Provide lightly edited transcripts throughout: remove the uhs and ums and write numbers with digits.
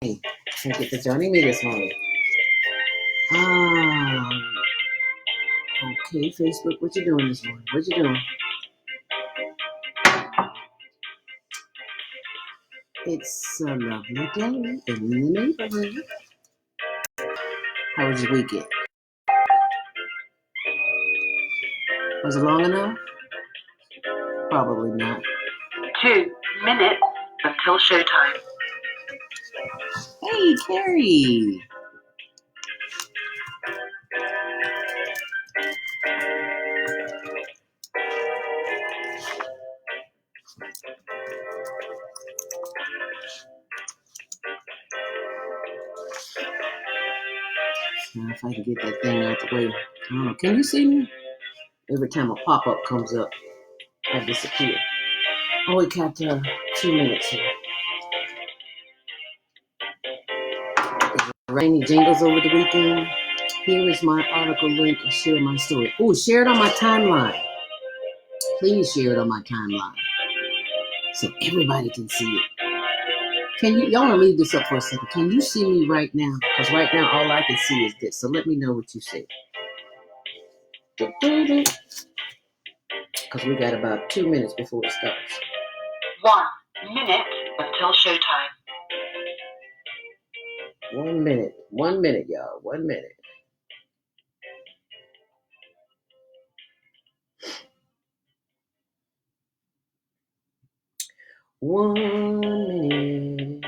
Thank you for joining me this morning. Okay, Facebook, what you doing this morning? What you doing? It's a lovely day in the neighborhood. How was your weekend? Was it long enough? Probably not. 2 minutes until showtime. Hey, Carrie. Now, if I can get that thing out the way. I don't know. Can you see me? Every time a pop-up comes up, I disappear. Oh, we got 2 minutes here. Rainy jingles over the weekend. Here is my article link and share my story. Oh, share it on my timeline. Please share it on my timeline so everybody can see it. Can you, y'all want to leave this up for a second? Can you see me right now? Because right now all I can see is this. So let me know what you say. Because we got about 2 minutes before it starts. 1 minute until showtime. 1 minute. 1 minute, y'all. 1 minute. One minute.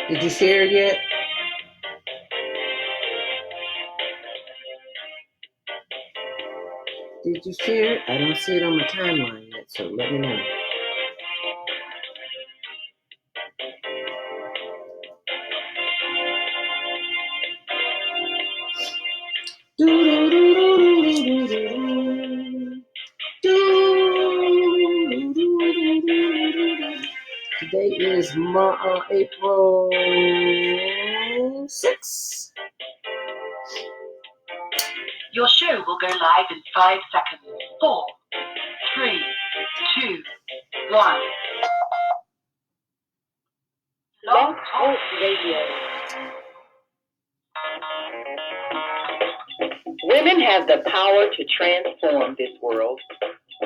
Did you share it yet? Did you share it? I don't see it on my timeline yet, so let me know. Today is April 6th. Your show will go live in 5 seconds. 4, 3, 2, 1. Blog Talk Radio. Women have the power to transform this world.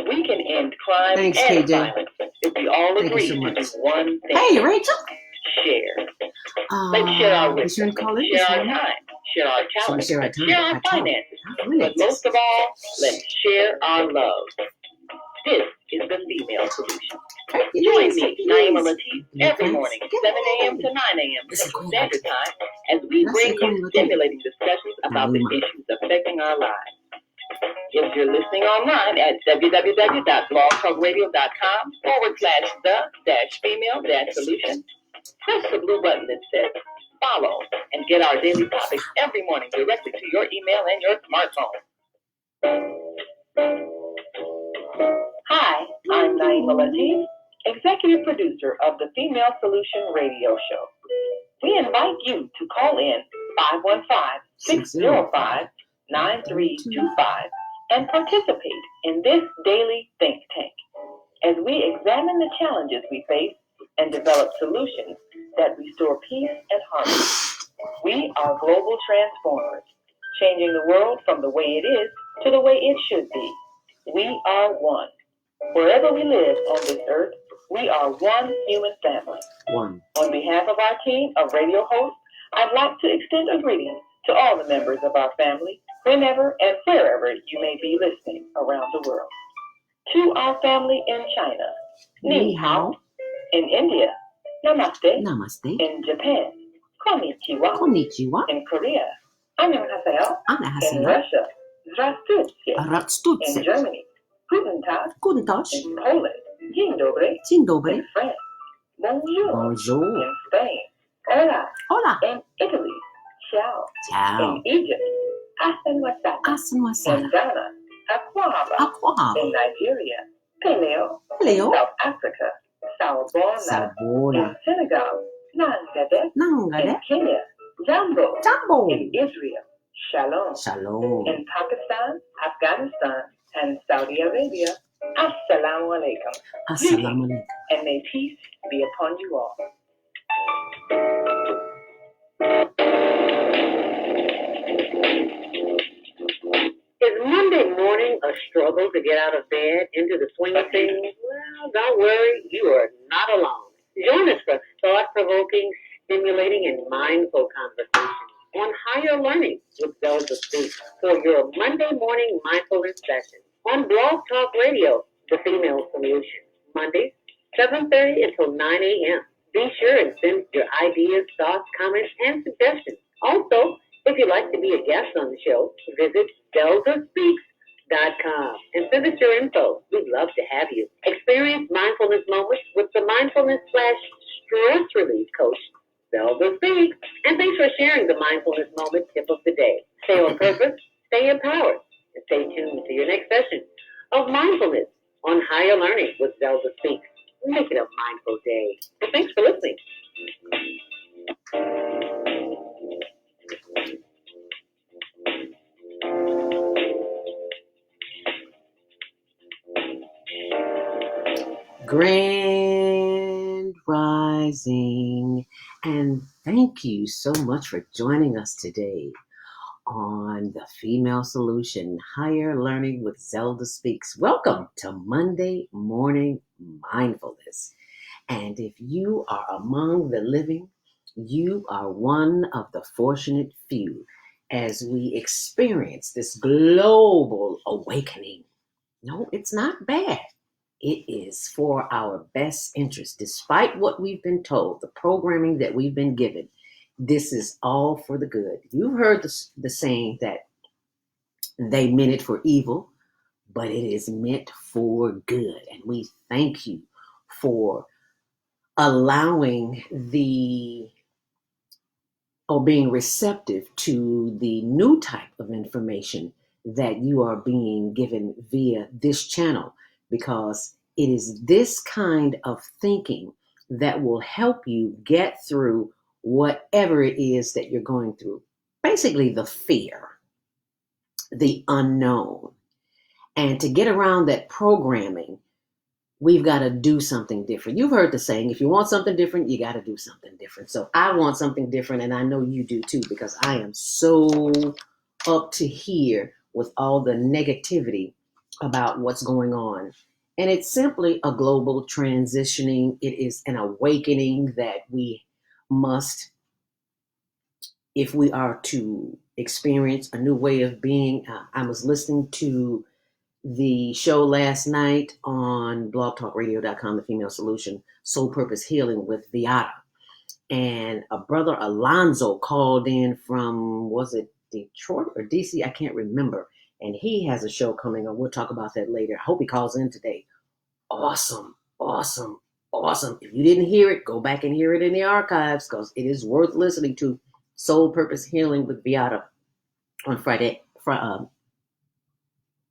We can end crime Thanks, and KJ. violence if we all agree so to much. do one thing. Hey, Rachel. Share. Let's share our wisdom, share our time, share our talent, share our finances. But most of all, let's share our love. This is the Female Solution. Join me, Naima Latif, every morning, 7 a.m. to 9 a.m. Central Standard Time, as we bring you stimulating discussions about the issues affecting our lives. If you're listening online at www.blogtalkradio.com/the-female-solution, press the blue button that says follow and get our daily topics every morning directly to your email and your smartphone. Hi, I'm Naima Latif, executive producer of the Female Solution radio show. We invite you to call in 515-605-9325 and participate in this daily think tank as we examine the challenges we face and develop solutions that restore peace and harmony. We are global transformers, changing the world from the way it is to the way it should be. We are one. Wherever we live on this earth, we are one human family. One. On behalf of our team of radio hosts, I'd like to extend a greeting to all the members of our family, whenever and wherever you may be listening around the world. To our family in China, Ni Hao. In India, Namaste. Namaste. In Japan, Konnichiwa. Konnichiwa. In Korea, Annyeonghaseyo. In Russia, Здравствуйте. In Germany, Guten Tag. Guten Tag. In Poland, Dzień dobry. Dzień dobry. In France, Bonjour. Bonjour. In Spain, Hola. Hola. In Italy, Ciao. Ciao. In Egypt, Ahlan wa sahlan. Ahlan wa In sahlan. Ghana, Akwaba. Akwaba. In Nigeria, Paleo. Paleo. South Africa, Sawubona. Sabona. In Senegal, Nangade. In Nangade. Kenya, Jambo. Jambo. In Israel, Shalom. Shalom. In Pakistan, Afghanistan, and Saudi Arabia, Assalamu alaikum. Assalamu alaikum. And may peace be upon you all. Is Monday morning a struggle to get out of bed into the swing of things? Well, don't worry, you are not alone. Join us for thought-provoking, stimulating, and mindful conversations on higher learning with ZeldaSpeaks for your Monday morning mindfulness session on Blog Talk Radio, The Female Solution, Mondays, 7:30 until 9 a.m. Be sure and send your ideas, thoughts, comments, and suggestions. Also, if you'd like to be a guest on the show, visit ZeldaSpeaks.com and send us your info. We'd love to have you. Experience mindfulness moments with the mindfulness/stress relief coach, Zelda Speaks. And thanks for sharing the mindfulness moment tip of the day. Stay on purpose, stay empowered, and stay tuned to your next session of mindfulness on higher learning with Zelda Speaks. Make it a mindful day. And thanks for listening. Grand Rising, and thank you so much for joining us today on the Female Solution Higher Learning with Zelda Speaks. Welcome to Monday Morning Mindfulness. And if you are among the living, you are one of the fortunate few as we experience this global awakening. No, it's not bad. It is for our best interest. Despite what we've been told, the programming that we've been given, this is all for the good. You've heard the saying that they meant it for evil, but it is meant for good. And we thank you for allowing being receptive to the new type of information that you are being given via this channel, because it is this kind of thinking that will help you get through whatever it is that you're going through. Basically, the fear, the unknown. And to get around that programming, we've got to do something different. You've heard the saying, if you want something different, you got to do something different. So I want something different, and I know you do too, because I am so up to here with all the negativity about what's going on. And it's simply a global transitioning. It is an awakening that we must, if we are to experience a new way of being. I was listening to the show last night on blogtalkradio.com, The Female Solution, Soul Purpose Healing with Viata. And a Brother Alonzo called in from, was it Detroit or DC? I can't remember. And he has a show coming on. We'll talk about that later. I hope he calls in today. Awesome, awesome, awesome. If you didn't hear it, go back and hear it in the archives, because it is worth listening to. Soul Purpose Healing with Viata on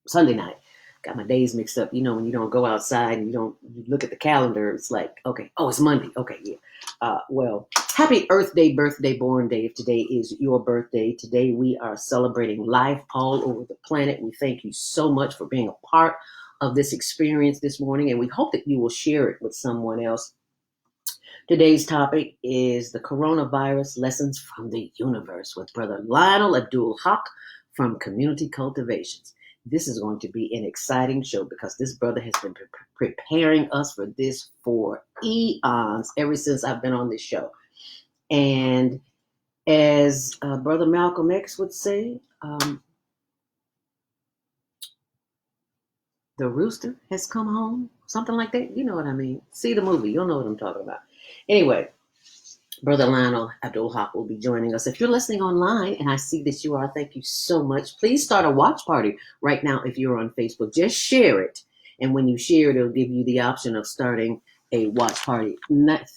Sunday night. Got my days mixed up. You know, when you don't go outside and you look at the calendar, it's like, okay, oh, it's Monday. Okay, yeah. Well, happy Earth Day, birthday, born day. If today is your birthday, today we are celebrating life all over the planet. We thank you so much for being a part of this experience this morning, and we hope that you will share it with someone else. Today's topic is the coronavirus lessons from the universe with Brother Lionel Abdul Haaque from Community Cultivations. This is going to be an exciting show, because this brother has been preparing us for this for eons, ever since I've been on this show. And as Brother Malcolm X would say, the rooster has come home, something like that. You know what I mean. See the movie, you'll know what I'm talking about. Anyway, Brother Lionel Abdul Haaque will be joining us. If you're listening online, and I see that you are, thank you so much. Please start a watch party right now if you're on Facebook. Just share it. And when you share it, it'll give you the option of starting a watch party.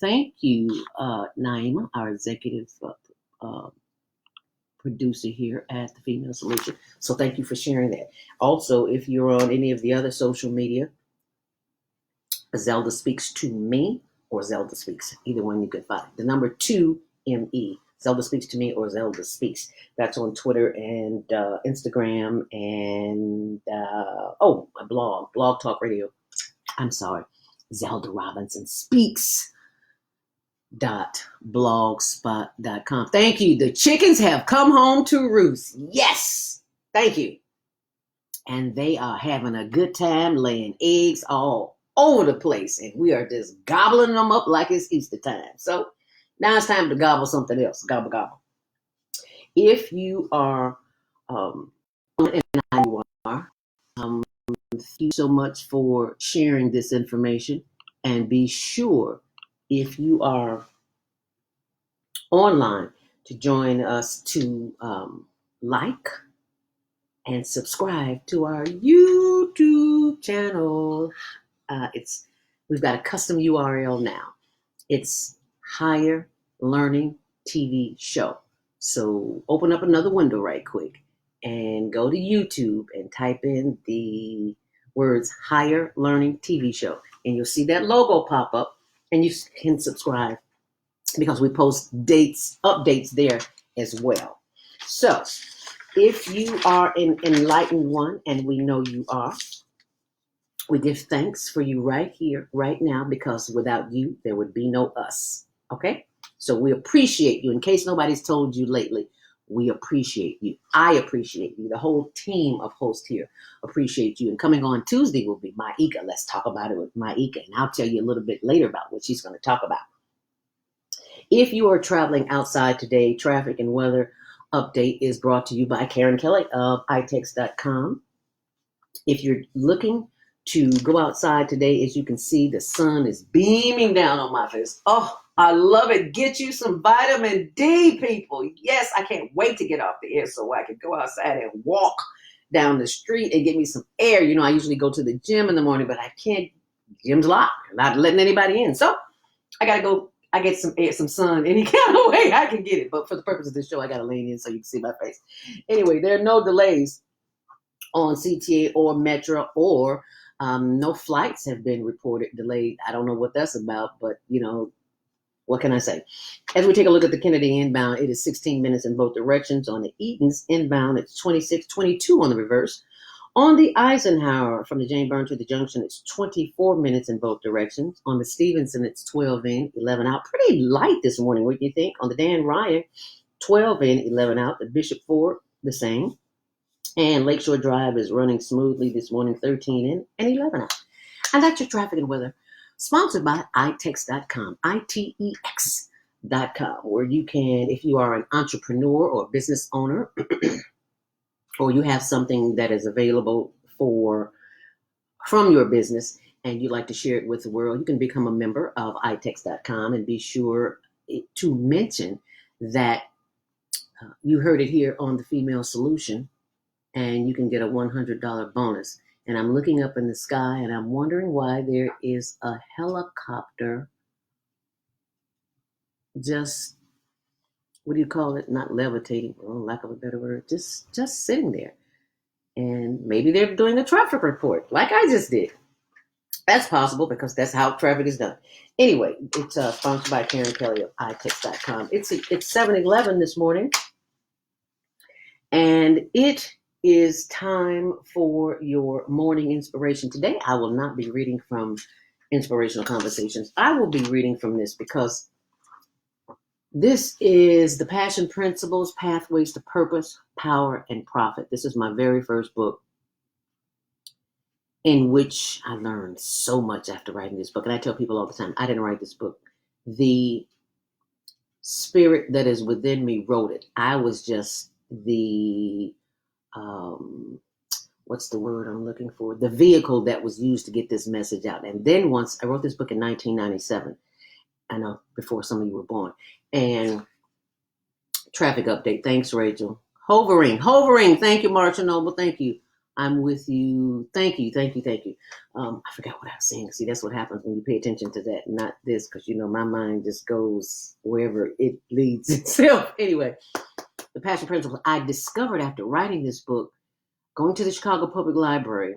Thank you, Naima, our executive producer here at The Female Solution. So thank you for sharing that. Also, if you're on any of the other social media, Zelda Speaks to Me or Zelda Speaks, either one you could find. The number 2ME, Zelda Speaks to Me or Zelda Speaks. That's on Twitter and Instagram and, my blog talk radio. I'm sorry, Zelda Robinson Speaks .blogspot.com. Thank you. The chickens have come home to roost. Yes. Thank you. And they are having a good time laying eggs all over the place. And we are just gobbling them up like it's Easter time. So now it's time to gobble something else. Gobble, gobble. If you are, and I you are, thank you so much for sharing this information. And be sure, if you are online, to join us to like and subscribe to our YouTube channel. We've got a custom URL now. It's Higher Learning TV Show. So open up another window right quick and go to YouTube and type in the words Higher Learning TV Show. And you'll see that logo pop up and you can subscribe because we post updates there as well. So if you are an enlightened one, and we know you are, we give thanks for you right here, right now, because without you, there would be no us. Okay? So we appreciate you. In case nobody's told you lately, we appreciate you. I appreciate you. The whole team of hosts here appreciate you. And coming on Tuesday will be Maika. Let's talk about it with Maika. And I'll tell you a little bit later about what she's going to talk about. If you are traveling outside today, traffic and weather update is brought to you by Karen Kelly of itex.com. If you're looking to go outside today, as you can see, the sun is beaming down on my face. Oh, I love it. Get you some vitamin D, people. Yes, I can't wait to get off the air so I can go outside and walk down the street and get me some air. You know, I usually go to the gym in the morning, but I can't. Gym's locked. I'm not letting anybody in. So I got to go. I get some air, some sun, any kind of way I can get it. But for the purpose of this show, I got to lean in so you can see my face. Anyway, there are no delays on CTA or Metro, or no flights have been reported delayed. I don't know what that's about, but, you know, what can I say? As we take a look at the Kennedy inbound, it is 16 minutes in both directions. On the Eaton's inbound, it's 26:22 on the reverse. On the Eisenhower, from the Jane Byrne to the Junction, it's 24 minutes in both directions. On the Stevenson, it's 12 in, 11 out. Pretty light this morning, what do you think? On the Dan Ryan, 12 in, 11 out. The Bishop Ford, the same. And Lakeshore Drive is running smoothly this morning, 13 in and 11 out. And that's your traffic and weather, sponsored by itex.com, itex.com, where you can, if you are an entrepreneur or business owner, or you have something that is available from your business and you'd like to share it with the world, you can become a member of itex.com and be sure to mention that you heard it here on the Female Solution, and you can get a $100 bonus. And I'm looking up in the sky and I'm wondering why there is a helicopter just, what do you call it? Not levitating, for lack of a better word, just sitting there. And maybe they're doing a traffic report like I just did. That's possible because that's how traffic is done. Anyway, it's sponsored by Karen Kelly of itex.com. It's 7:11 this morning. And it is time for your morning inspiration. Today, I will not be reading from Inspirational Conversations. I will be reading from this because this is The Passion Principles, Pathways to Purpose, Power, and Profit. This is my very first book in which I learned so much after writing this book. And I tell people all the time, I didn't write this book. The spirit that is within me wrote it. I was just the, what's the word I'm looking for? The vehicle that was used to get this message out. And then once I wrote this book in 1997, I know before some of you were born. And traffic update. Thanks, Rachel. Hovering. Thank you, Marcia Noble. Thank you. I'm with you. Thank you. I forgot what I was saying. See, that's what happens when you pay attention to that, not this, because, you know, my mind just goes wherever it leads itself. Anyway, The Passion Principles. I discovered after writing this book, going to the Chicago Public Library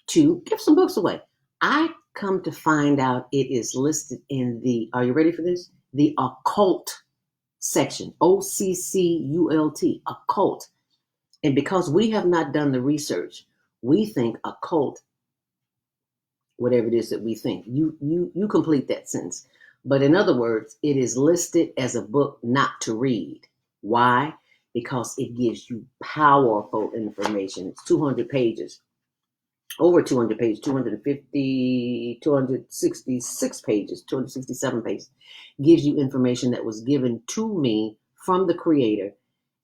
to give some books away. I come to find out it is listed in the, are you ready for this? The occult section, OCCULT, occult. And because we have not done the research, we think occult, whatever it is that we think. You complete that sentence. But in other words, it is listed as a book not to read. Why? Because it gives you powerful information. It's 200 pages, over 200 pages, 250, 266 pages, 267 pages. Gives you information that was given to me from the creator.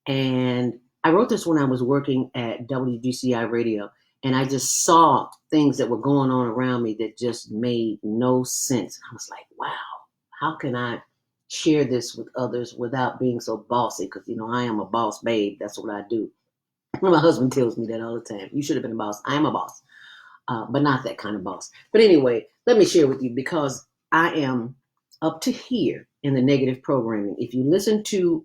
And I wrote this when I was working at WGCI Radio, and I just saw things that were going on around me that just made no sense. I was like, wow, how can I share this with others without being so bossy? Because, I am a boss babe. That's what I do. My husband tells me that all the time. You should have been a boss. I am a boss, but not that kind of boss. But anyway, let me share with you, because I am up to here in the negative programming. If you listen to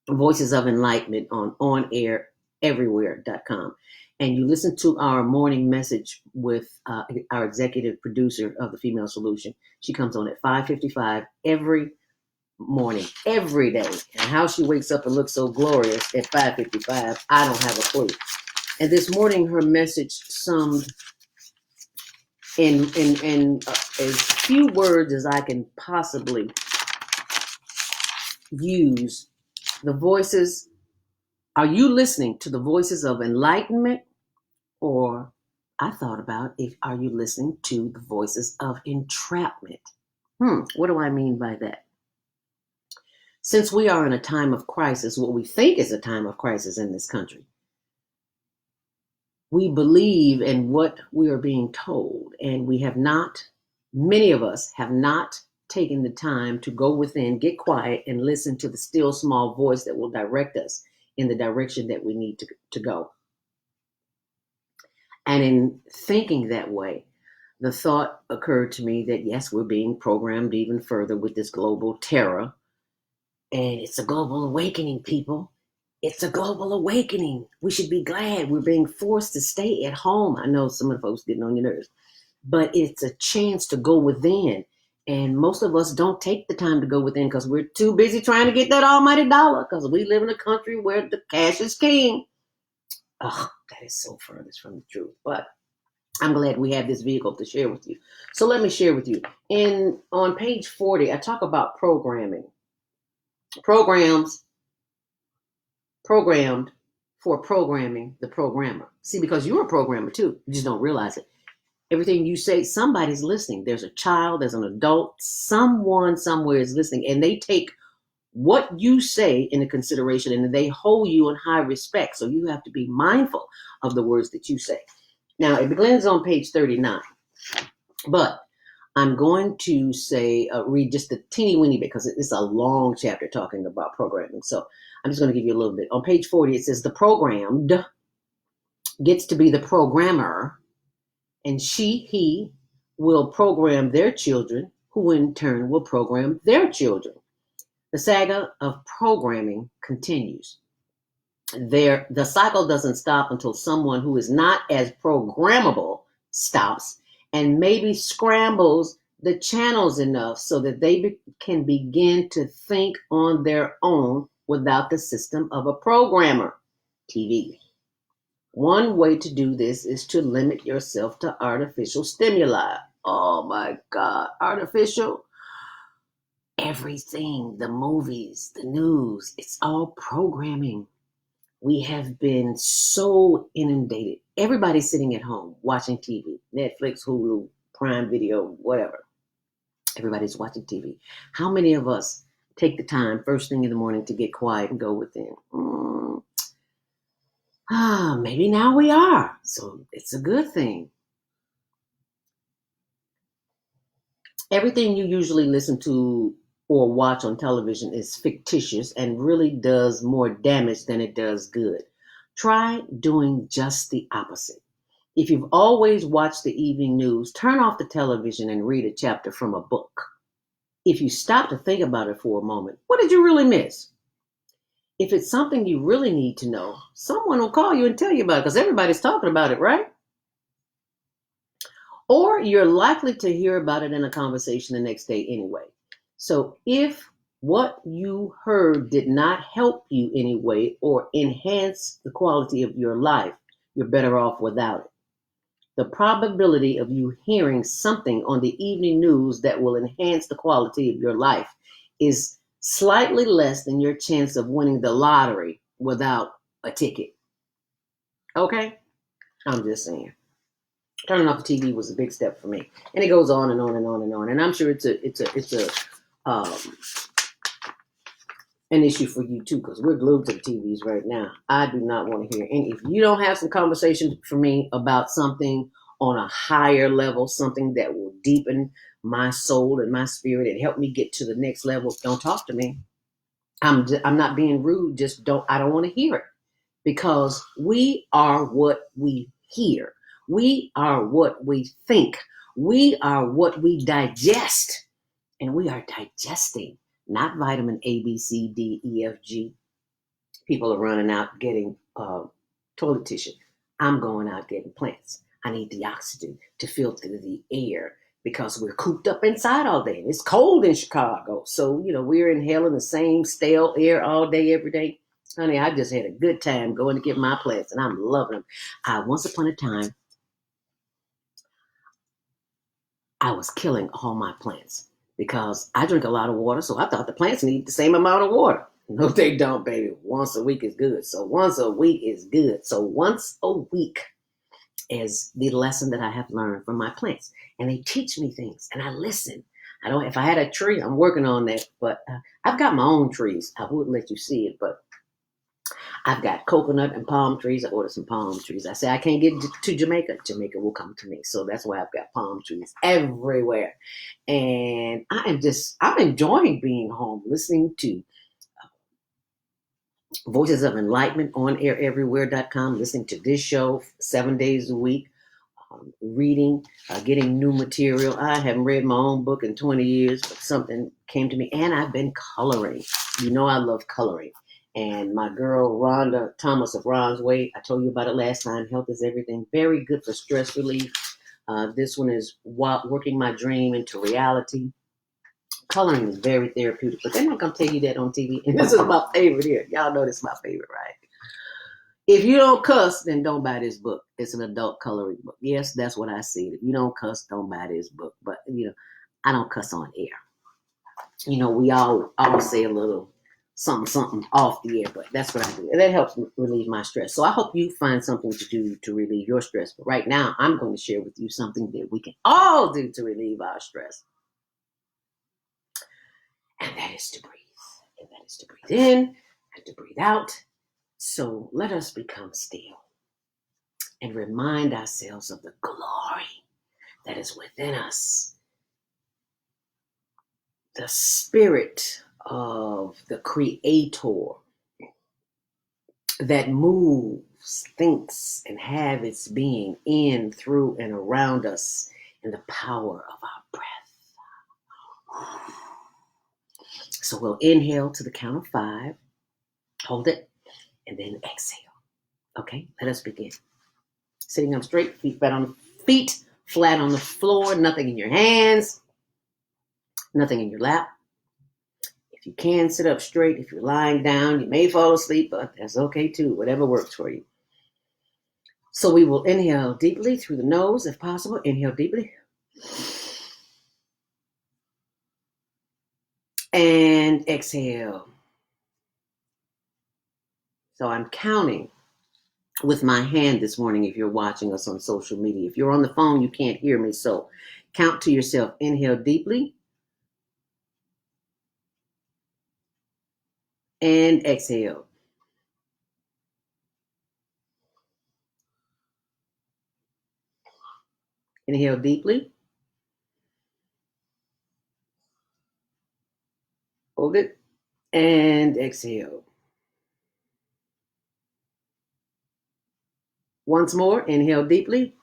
Voices of Enlightenment on onaireverywhere.com, and you listen to our morning message with our executive producer of the Female Solution. She comes on at 5:55 every morning, every day. And how she wakes up and looks so glorious at 5:55, I don't have a clue. And this morning, her message summed in as few words as I can possibly use. The voices, are you listening to the voices of enlightenment? Or I thought about, are you listening to the voices of entrapment? What do I mean by that? Since we are in a time of crisis, what we think is a time of crisis in this country, we believe in what we are being told, and many of us have not taken the time to go within, get quiet, and listen to the still small voice that will direct us in the direction that we need to go. And in thinking that way, the thought occurred to me that, yes, we're being programmed even further with this global terror. And it's a global awakening, people. It's a global awakening. We should be glad we're being forced to stay at home. I know some of the folks getting on your nerves, but it's a chance to go within. And most of us don't take the time to go within because we're too busy trying to get that almighty dollar, because we live in a country where the cash is king. Oh, that is so furthest from the truth. But I'm glad we have this vehicle to share with you. So let me share with you. On page 40, I talk about programming. Programmed for programming the programmer. See, because you're a programmer too. You just don't realize it. Everything you say, somebody's listening. There's a child, there's an adult, someone somewhere is listening, and they take what you say into consideration, and they hold you in high respect. So you have to be mindful of the words that you say. Now, it begins on page 39, but I'm going to read just a teeny weeny bit because it's a long chapter talking about programming. So I'm just going to give you a little bit. On page 40, it says the programmed gets to be the programmer, and he will program their children, who in turn will program their children. The saga of programming continues. The cycle doesn't stop until someone who is not as programmable stops and maybe scrambles the channels enough so that they can begin to think on their own without the system of a programmer, TV. One way to do this is to limit yourself to artificial stimuli. Oh my God, artificial. Everything, the movies, the news, it's all programming. We have been so inundated. Everybody's sitting at home watching TV, Netflix, Hulu, Prime Video, whatever. Everybody's watching TV. How many of us take the time first thing in the morning to get quiet and go within? Maybe now we are. So it's a good thing. Everything you usually listen to or watch on television is fictitious and really does more damage than it does good. Try doing just the opposite. If you've always watched the evening news, turn off the television and read a chapter from a book. If you stop to think about it for a moment, what did you really miss? If it's something you really need to know, someone will call you and tell you about it because everybody's talking about it, right? Or you're likely to hear about it in a conversation the next day anyway. So if what you heard did not help you anyway or enhance the quality of your life, you're better off without it. The probability of you hearing something on the evening news that will enhance the quality of your life is slightly less than your chance of winning the lottery without a ticket. Okay? I'm just saying. Turning off the TV was a big step for me. And it goes on and on and on and on. And I'm sure it's an issue for you too, because we're glued to the TVs right now. I do not want to hear any. If you don't have some conversation for me about something on a higher level, something that will deepen my soul and my spirit and help me get to the next level, don't talk to me. I'm not being rude. I don't want to hear it, because we are what we hear. We are what we think. We are what we digest, and we are digesting. Not vitamin A, B, C, D, E, F, G. People are running out getting toilet tissue. I'm going out getting plants. I need the oxygen to filter the air because we're cooped up inside all day. And it's cold in Chicago. So, we're inhaling the same stale air all day, every day. Honey, I just had a good time going to get my plants, and I'm loving them. Once upon a time, I was killing all my plants, because I drink a lot of water, so I thought the plants need the same amount of water. No, they don't, baby. Once a week is good. So once a week is good. So once a week is the lesson that I have learned from my plants. And they teach me things, and I listen. If I had a tree, I'm working on that, but I've got my own trees. I wouldn't let you see it, but I've got coconut and palm trees. I ordered some palm trees. I say I can't get to Jamaica. Jamaica will come to me. So that's why I've got palm trees everywhere. And I'm enjoying being home, listening to Voices of Enlightenment on aireverywhere.com, listening to this show 7 days a week, reading, getting new material. I haven't read my own book in 20 years, but something came to me, and I've been coloring. I love coloring. And my girl, Rhonda Thomas of Ron's Way, I told you about it last time. Health is everything. Very good for stress relief. This one is working my dream into reality. Coloring is very therapeutic, but they're not going to tell you that on TV. And this is my favorite here. Y'all know this is my favorite, right? If you don't cuss, then don't buy this book. It's an adult coloring book. Yes, that's what I said. If you don't cuss, don't buy this book. But, I don't cuss on air. We all say a little something off the air, but that's what I do. And that helps relieve my stress. So I hope you find something to do to relieve your stress. But right now, I'm going to share with you something that we can all do to relieve our stress. And that is to breathe. And that is to breathe in and to breathe out. So let us become still and remind ourselves of the glory that is within us. The spirit of the Creator that moves, thinks, and have its being in, through, and around us in the power of our breath. So we'll inhale to the count of 5, hold it, and then exhale. Okay, let us begin. Sitting up straight, feet flat on the floor, nothing in your hands, nothing in your lap. If you can, sit up straight. If you're lying down, you may fall asleep, but that's okay too, whatever works for you. So we will inhale deeply through the nose, if possible. Inhale deeply. And exhale. So I'm counting with my hand this morning if you're watching us on social media. If you're on the phone, you can't hear me, so count to yourself. Inhale deeply. And exhale. Inhale deeply. Hold it. And exhale. Once more, inhale deeply.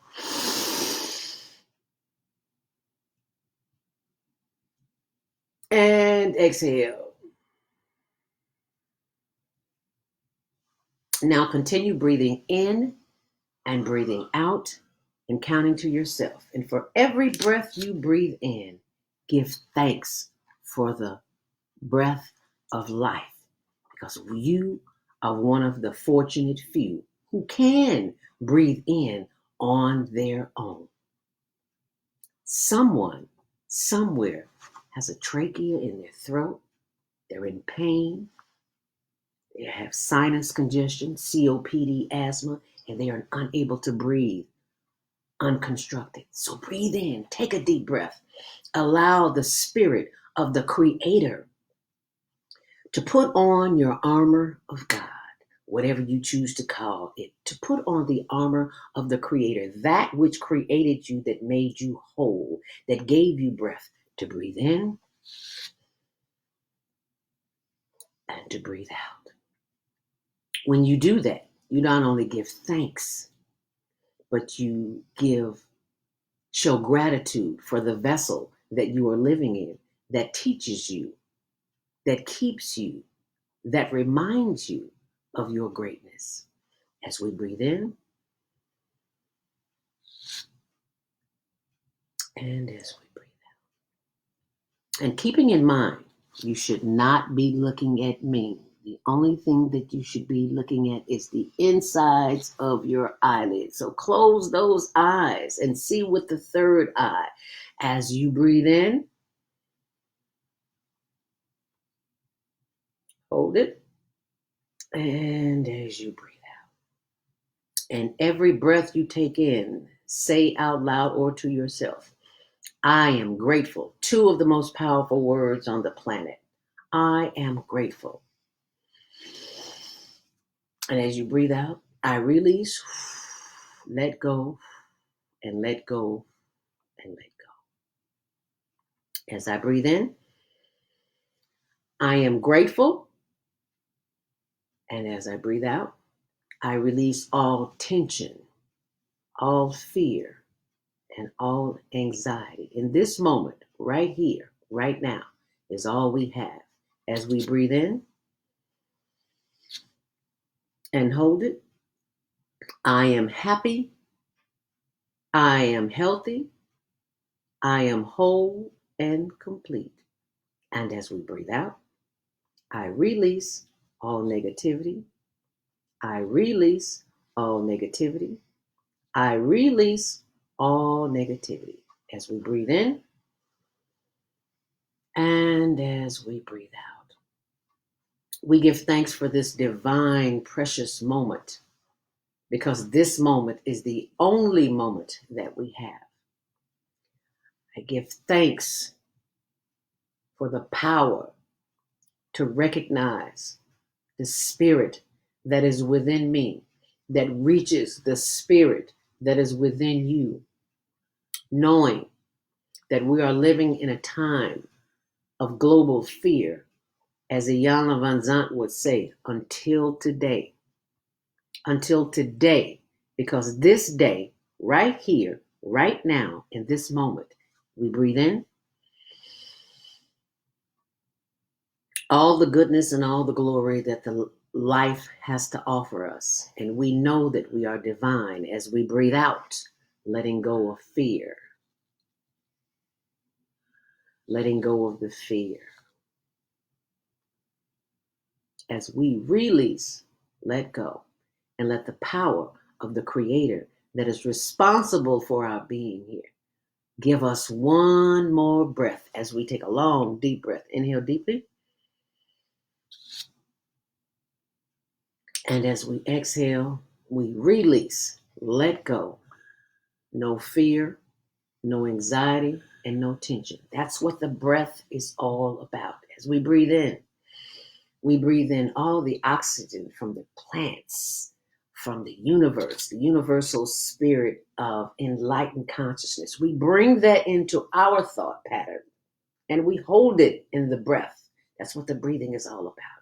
And exhale. Now continue breathing in and breathing out and counting to yourself. And for every breath you breathe in, give thanks for the breath of life, because you are one of the fortunate few who can breathe in on their own. Someone, somewhere, has a trachea in their throat. They're in pain. They have sinus congestion, COPD, asthma, and they are unable to breathe unconstructed. So breathe in, take a deep breath. Allow the spirit of the Creator to put on your armor of God, whatever you choose to call it, to put on the armor of the Creator, that which created you, that made you whole, that gave you breath, to breathe in and to breathe out. When you do that, you not only give thanks, but you show gratitude for the vessel that you are living in, that teaches you, that keeps you, that reminds you of your greatness. As we breathe in and as we breathe out. And keeping in mind, you should not be looking at me. The only thing that you should be looking at is the insides of your eyelids. So close those eyes and see with the third eye. As you breathe in, hold it. And as you breathe out. And every breath you take in, say out loud or to yourself, I am grateful. Two of the most powerful words on the planet. I am grateful. And as you breathe out, I release, let go, and let go, and let go. As I breathe in, I am grateful. And as I breathe out, I release all tension, all fear, and all anxiety. In this moment, right here, right now, is all we have. As we breathe in and hold it, I am happy, I am healthy, I am whole and complete. And as we breathe out, I release all negativity. I release all negativity. I release all negativity. As we breathe in and as we breathe out. We give thanks for this divine, precious moment, because this moment is the only moment that we have. I give thanks for the power to recognize the spirit that is within me, that reaches the spirit that is within you, knowing that we are living in a time of global fear, as Iyanla Vanzant would say, until today. Until today, because this day, right here, right now, in this moment, we breathe in all the goodness and all the glory that the life has to offer us. And we know that we are divine as we breathe out, letting go of fear, letting go of the fear. As we release, let go, and let the power of the Creator that is responsible for our being here give us one more breath as we take a long, deep breath. Inhale deeply. And as we exhale, we release, let go. No fear, no anxiety, and no tension. That's what the breath is all about. As we breathe in all the oxygen from the plants, from the universe, the universal spirit of enlightened consciousness. We bring that into our thought pattern and we hold it in the breath. That's what the breathing is all about.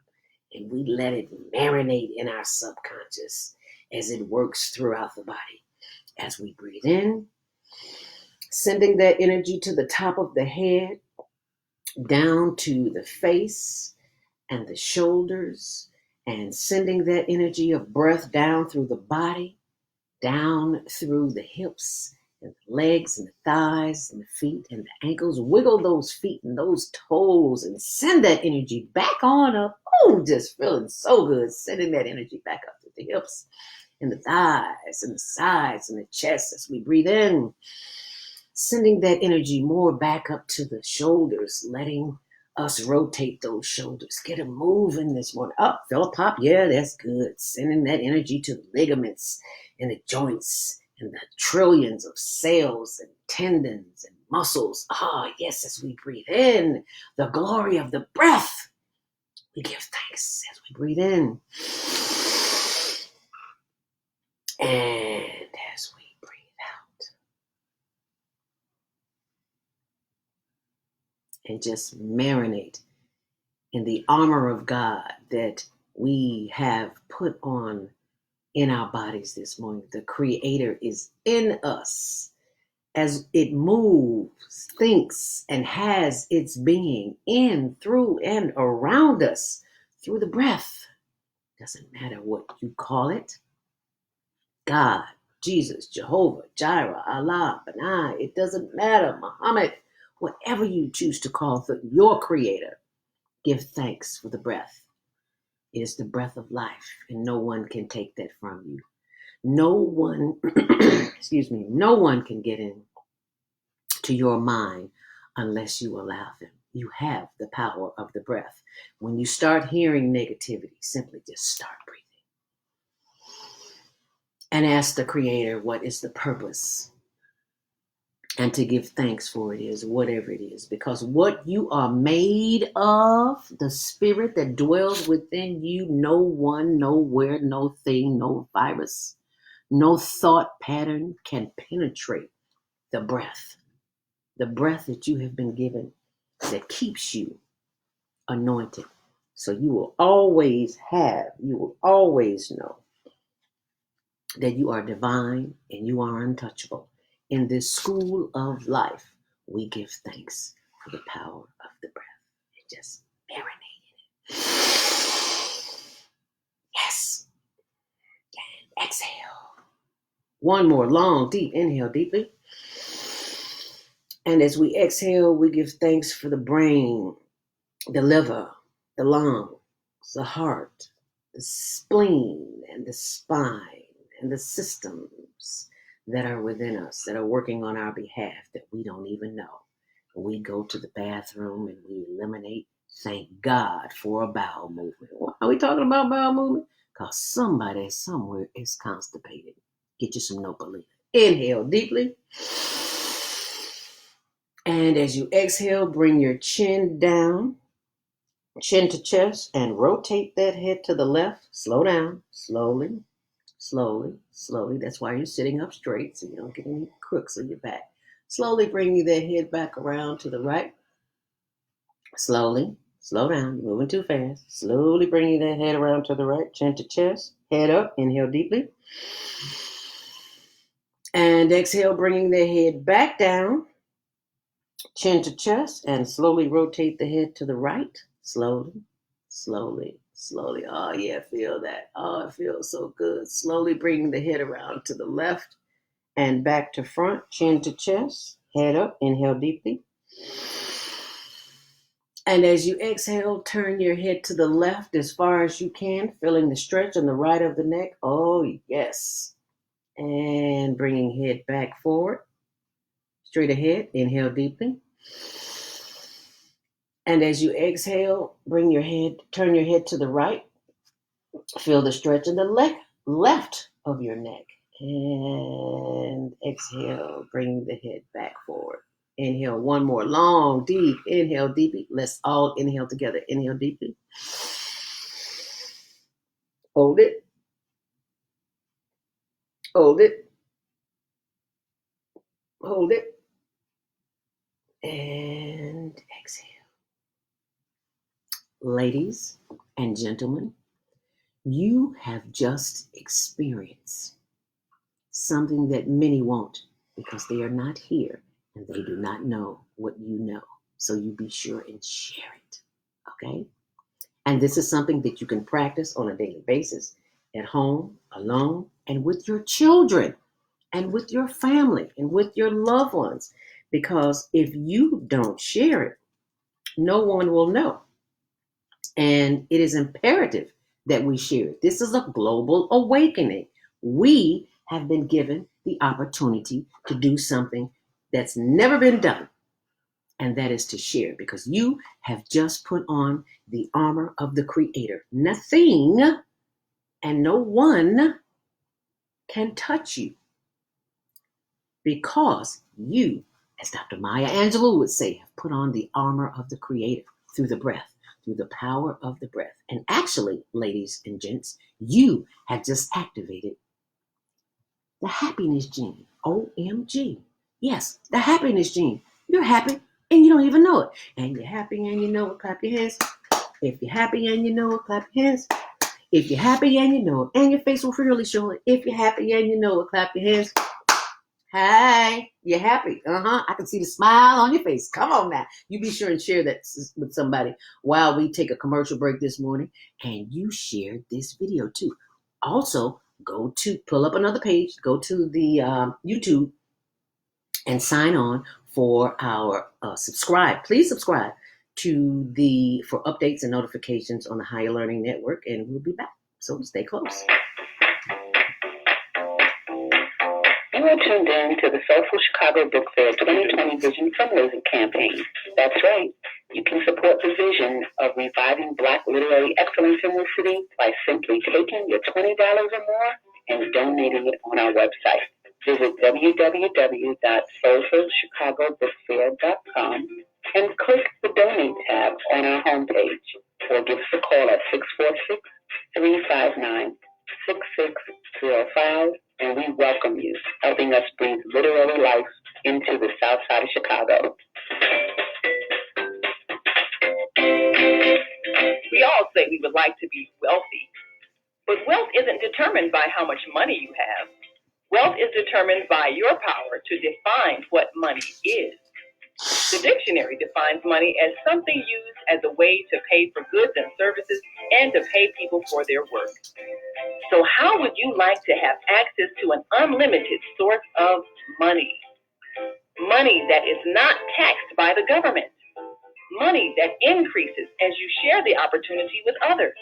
And we let it marinate in our subconscious as it works throughout the body. As we breathe in, sending that energy to the top of the head, down to the face and the shoulders, and sending that energy of breath down through the body, down through the hips and the legs and the thighs and the feet and the ankles. Wiggle those feet and those toes and send that energy back on up. Oh, just feeling so good. Sending that energy back up to the hips and the thighs and the sides and the chest as we breathe in. Sending that energy more back up to the shoulders, letting us rotate those shoulders. Get them moving this morning. Up, feel a pop. Yeah, that's good. Sending that energy to the ligaments and the joints and the trillions of cells and tendons and muscles. Ah, yes, as we breathe in the glory of the breath, we give thanks as we breathe in. And as we breathe out. And just marinate in the armor of God that we have put on in our bodies this morning. The Creator is in us as it moves, thinks, and has its being in, through, and around us through the breath. Doesn't matter what you call it. God, Jesus, Jehovah, Jireh, Allah, Benai. It doesn't matter. Muhammad, whatever you choose to call your Creator. Give thanks for the breath. It is the breath of life, and no one can take that from you. No one, no one can get in to your mind unless you allow them. You have the power of the breath. When you start hearing negativity, simply just start breathing. And ask the Creator what is the purpose. And to give thanks for it is whatever it is. Because what you are made of, the spirit that dwells within you, no one, nowhere, no thing, no virus, no thought pattern can penetrate the breath. The breath that you have been given that keeps you anointed. So you will always know that you are divine and you are untouchable. In this school of life, we give thanks for the power of the breath. And just marinate in it. Yes. And exhale. One more long, deep inhale deeply. And as we exhale, we give thanks for the brain, the liver, the lungs, the heart, the spleen, and the spine, and the systems that are within us, that are working on our behalf, that we don't even know. We go to the bathroom and we eliminate. Thank God for a bowel movement. Why are we talking about bowel movement? Because somebody somewhere is constipated. Get you some Nopalina. Inhale deeply. And as you exhale, bring your chin down, chin to chest, and rotate that head to the left. Slow down, slowly. That's why you're sitting up straight, so you don't get any crooks in your back. Slowly bringing that head back around to the right. Slowly, slow down, you're moving too fast. Slowly bringing that head around to the right, chin to chest, head up, inhale deeply. And exhale, bringing the head back down, chin to chest, and slowly rotate the head to the right. Slowly. Oh, yeah, feel that. Oh, it feels so good. Slowly bringing the head around to the left and back to front, chin to chest, head up, inhale deeply. And as you exhale, turn your head to the left as far as you can, feeling the stretch on the right of the neck. Oh, yes. And bringing head back forward, straight ahead, inhale deeply. And as you exhale, turn your head to the right. Feel the stretch in the left of your neck. And exhale, bring the head back forward. Inhale, one more long, deep. Inhale deeply. Let's all inhale together. Inhale deeply. Hold it. Hold it. Hold it. And exhale. Ladies and gentlemen, you have just experienced something that many won't, because they are not here and they do not know what you know. So you be sure and share it, okay? And this is something that you can practice on a daily basis, at home, alone, and with your children. and with your family and with your loved ones. Because if you don't share it, no one will know. And it is imperative that we share it. This is a global awakening. We have been given the opportunity to do something that's never been done, and that is to share, because you have just put on the armor of the Creator. Nothing and no one can touch you, because you, as Dr. Maya Angelou would say, have put on the armor of the Creator through the breath, through the power of the breath. And actually, ladies and gents, you have just activated the happiness gene. OMG. Yes, the happiness gene. You're happy and you don't even know it. And you're happy and you know it, clap your hands. If you're happy and you know it, clap your hands. If you're happy and you know it, and your face will really show it. If you're happy and you know it, clap your hands. Hey, you're happy. I can see the smile on your face. Come on now. You be sure and share that with somebody while we take a commercial break this morning. And you share this video too. Also, pull up another page, go to the YouTube and sign on for our subscribe. Please subscribe for updates and notifications on the Higher Learning Network, and we'll be back. So stay close. You are tuned in to the Soulful Chicago Book Fair 2020 Vision Fundraising Campaign. That's right. You can support the vision of reviving Black literary excellence in the city by simply taking your $20 or more and donating it on our website. Visit www.soulfulchicagobookfair.com and click the Donate tab on our homepage, or give us a call at 646-359-6605, and we welcome you, helping us breathe literary life into the South Side of Chicago. We all say we would like to be wealthy, but wealth isn't determined by how much money you have. Wealth is determined by your power to define what money is. The dictionary defines money as something used as a way to pay for goods and services and to pay people for their work. So how would you like to have access to an unlimited source of money? Money that is not taxed by the government. Money that increases as you share the opportunity with others.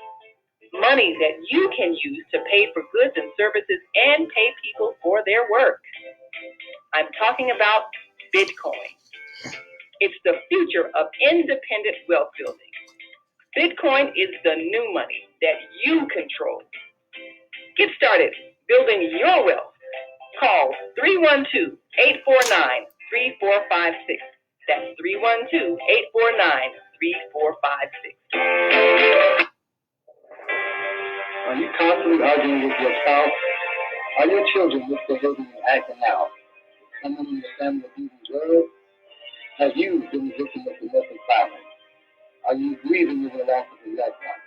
Money that you can use to pay for goods and services and pay people for their work. I'm talking about Bitcoin. It's the future of independent wealth building. Bitcoin is the new money that you control. Get started building your wealth. Call 312-849-3456. That's 312-849-3456. Are you constantly arguing with your spouse? Are your children misbehaving and acting out? Someone in your family abusing drugs? Have you been the victim of domestic violence? Are you grieving over the loss of a loved one?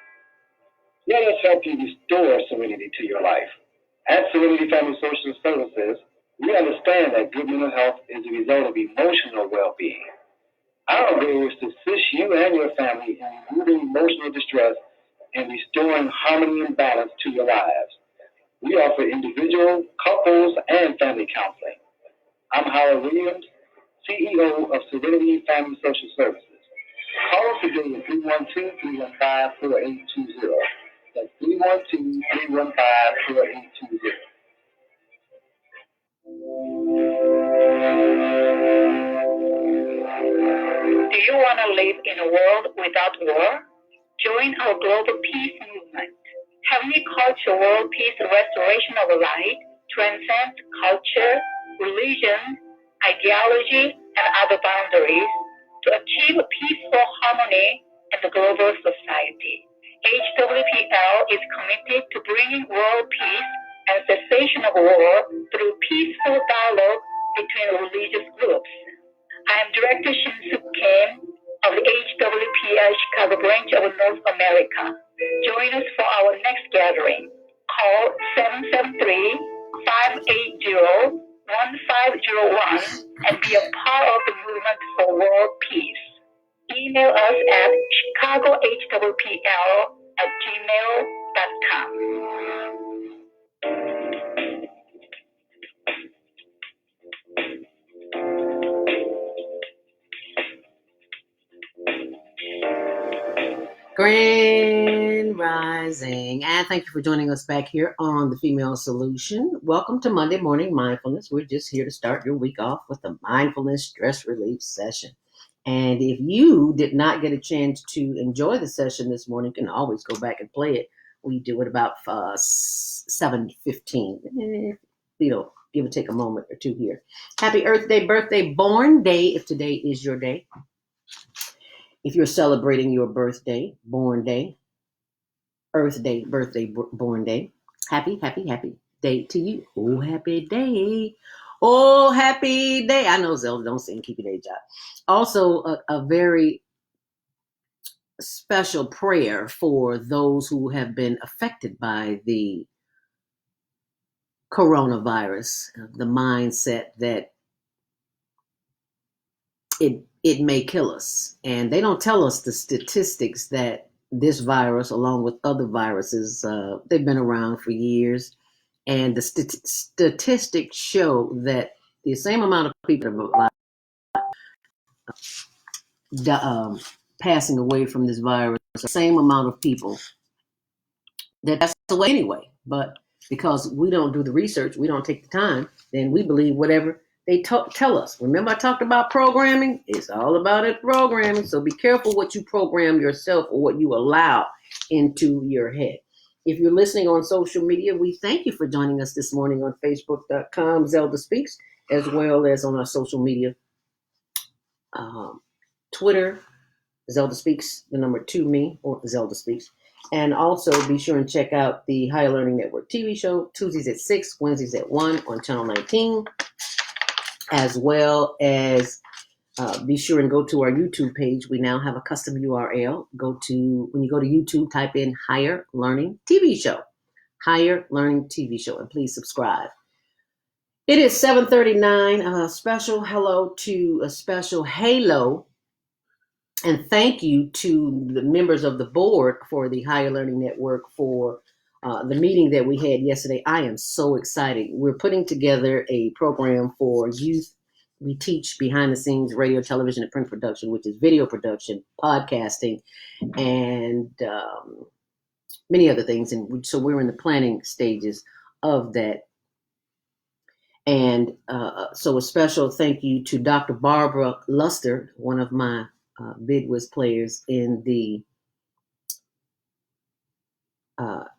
Let us help you restore serenity to your life. At Serenity Family Social Services, we understand that good mental health is a result of emotional well-being. Our goal is to assist you and your family in removing emotional distress and restoring harmony and balance to your lives. We offer individual, couples, and family counseling. I'm Howard Williams, CEO of Serenity Family Social Services. Call us today at 312-315-4820. That's 312-315-4820. Do you want to live in a world without war? Join our global peace movement. Heavenly Culture World Peace Restoration of Light transcends culture, religion, ideology, and other boundaries to achieve peaceful harmony in the global society. HWPL is committed to bringing world peace and cessation of war through peaceful dialogue between religious groups. I am Director Shin-Suk Kim of the HWPL Chicago branch of North America. Join us for our next gathering. Call 773-580-1501 and be a part of the movement for world peace. Email us at chicagohwpl@gmail.com. Grand Rising. And thank you for joining us back here on The Female Solution. Welcome to Monday Morning Mindfulness. We're just here to start your week off with a mindfulness stress relief session. And if you did not get a chance to enjoy the session this morning, you can always go back and play it. We do it about 7:15. Give or take a moment or two here. Happy Earth Day, birthday, born day, if today is your day. If you're celebrating your birthday, born day, Earth Day, birthday, born day, happy day to you. Oh, happy day. Oh, happy day. I know Zelda don't sing, keep your day job. Also, a very special prayer for those who have been affected by the coronavirus, the mindset that it may kill us. And they don't tell us the statistics that this virus, along with other viruses, they've been around for years. And the statistics show that the same amount of people are passing away from this virus, the same amount of people that pass away anyway. But because we don't do the research, we don't take the time, then we believe whatever they tell us. Remember, I talked about programming? It's all about it programming. So be careful what you program yourself or what you allow into your head. If you're listening on social media, we thank you for joining us this morning on Facebook.com, ZeldaSpeaks, as well as on our social media, Twitter, ZeldaSpeaks, the number 2 me, or ZeldaSpeaks. And also be sure and check out the Higher Learning Network TV show, Tuesdays at 6, Wednesdays at 1 on Channel 19, as well as be sure and go to our YouTube page. We now have a custom URL. When you go to YouTube, type in Higher Learning TV show, Higher Learning TV show, and please subscribe. It is 7:39. A special hello to a special halo. And thank you to the members of the board for the Higher Learning Network for the meeting that we had yesterday. I am so excited. We're putting together a program for youth. We teach behind the scenes radio, television, and print production, which is video production, podcasting, and many other things. And so we're in the planning stages of that. And so a special thank you to Dr. Barbara Luster, one of my Bidwiz players in the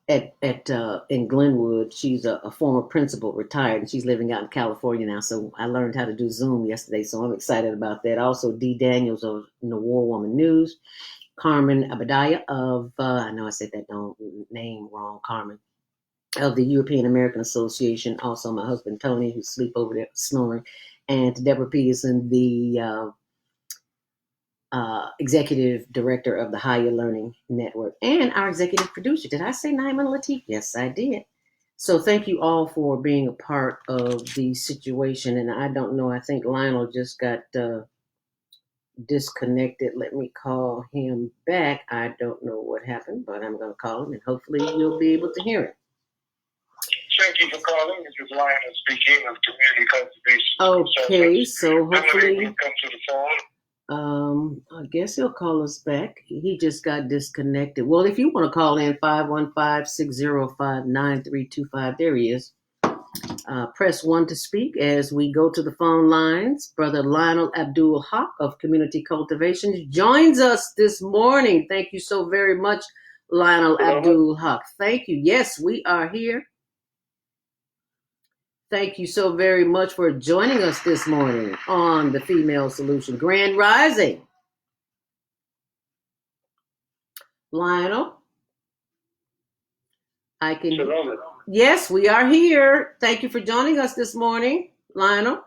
in Glenwood. She's a former principal, retired, and she's living out in California now. So I learned how to do Zoom yesterday, so I'm excited about that. Also, Dee Daniels of the War Woman News, Carmen Abadiah of I know I said that name wrong, Carmen, of the European American Association. Also, my husband Tony, who's asleep over there snoring, and Deborah Peterson, the executive director of the Higher Learning Network, and our executive producer. Did I say Naima Latif? Yes, I did. So thank you all for being a part of the situation. And I don't know, I think Lionel just got disconnected. Let me call him back. I don't know what happened, but I'm going to call him and hopefully you'll be able to hear it. Thank you for calling. This is Lionel speaking of Community Cultivations. Okay, so hopefully come to the phone. I guess he'll call us back. He just got disconnected. Well, if you want to call in, 515-605-9325, there he is. Press 1 to speak as we go to the phone lines. Brother Lionel Abdul Haaque of Community Cultivations joins us this morning. Thank you so very much, Lionel Abdul Haaque. Thank you. Yes, we are here. Thank you so very much for joining us this morning on The Female Solution. Grand Rising. Lionel, I can. Yes, we are here. Thank you for joining us this morning, Lionel.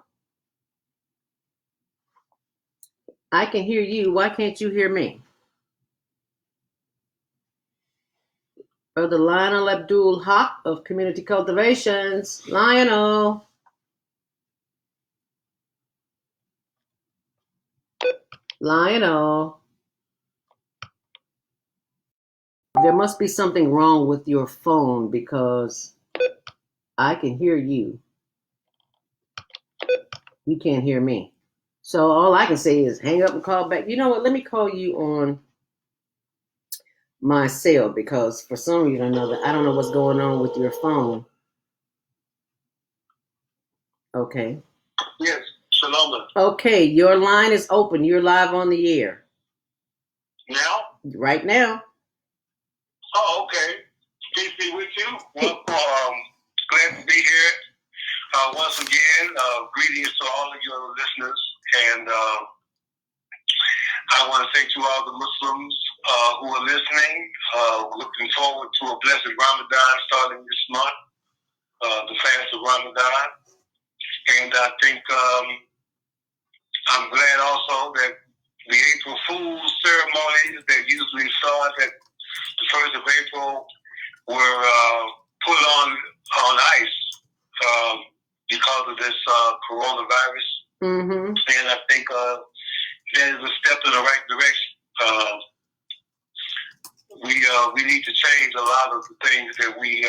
I can hear you. Why can't you hear me? Brother Lionel Abdul Haaque of Community Cultivations. Lionel. Lionel. There must be something wrong with your phone because I can hear you. You can't hear me. So all I can say is hang up and call back. You know what? Let me call you on my cell because for some reason or another, I don't know what's going on with your phone. Okay. Yes, Shalom. Okay, your line is open. You're live on the air. Now? Right now. Oh, okay. Peace be with you. Well, glad to be here once again. Greetings to all of your listeners. And I want to say to all the Muslims who are listening, looking forward to a blessed Ramadan starting this month, the fast of Ramadan. And I think I'm glad also that the April Fool's ceremonies that usually start at the 1st of April were put on ice because of this coronavirus. Mm-hmm. And I think that is a step in the right direction. We need to change a lot of the things that we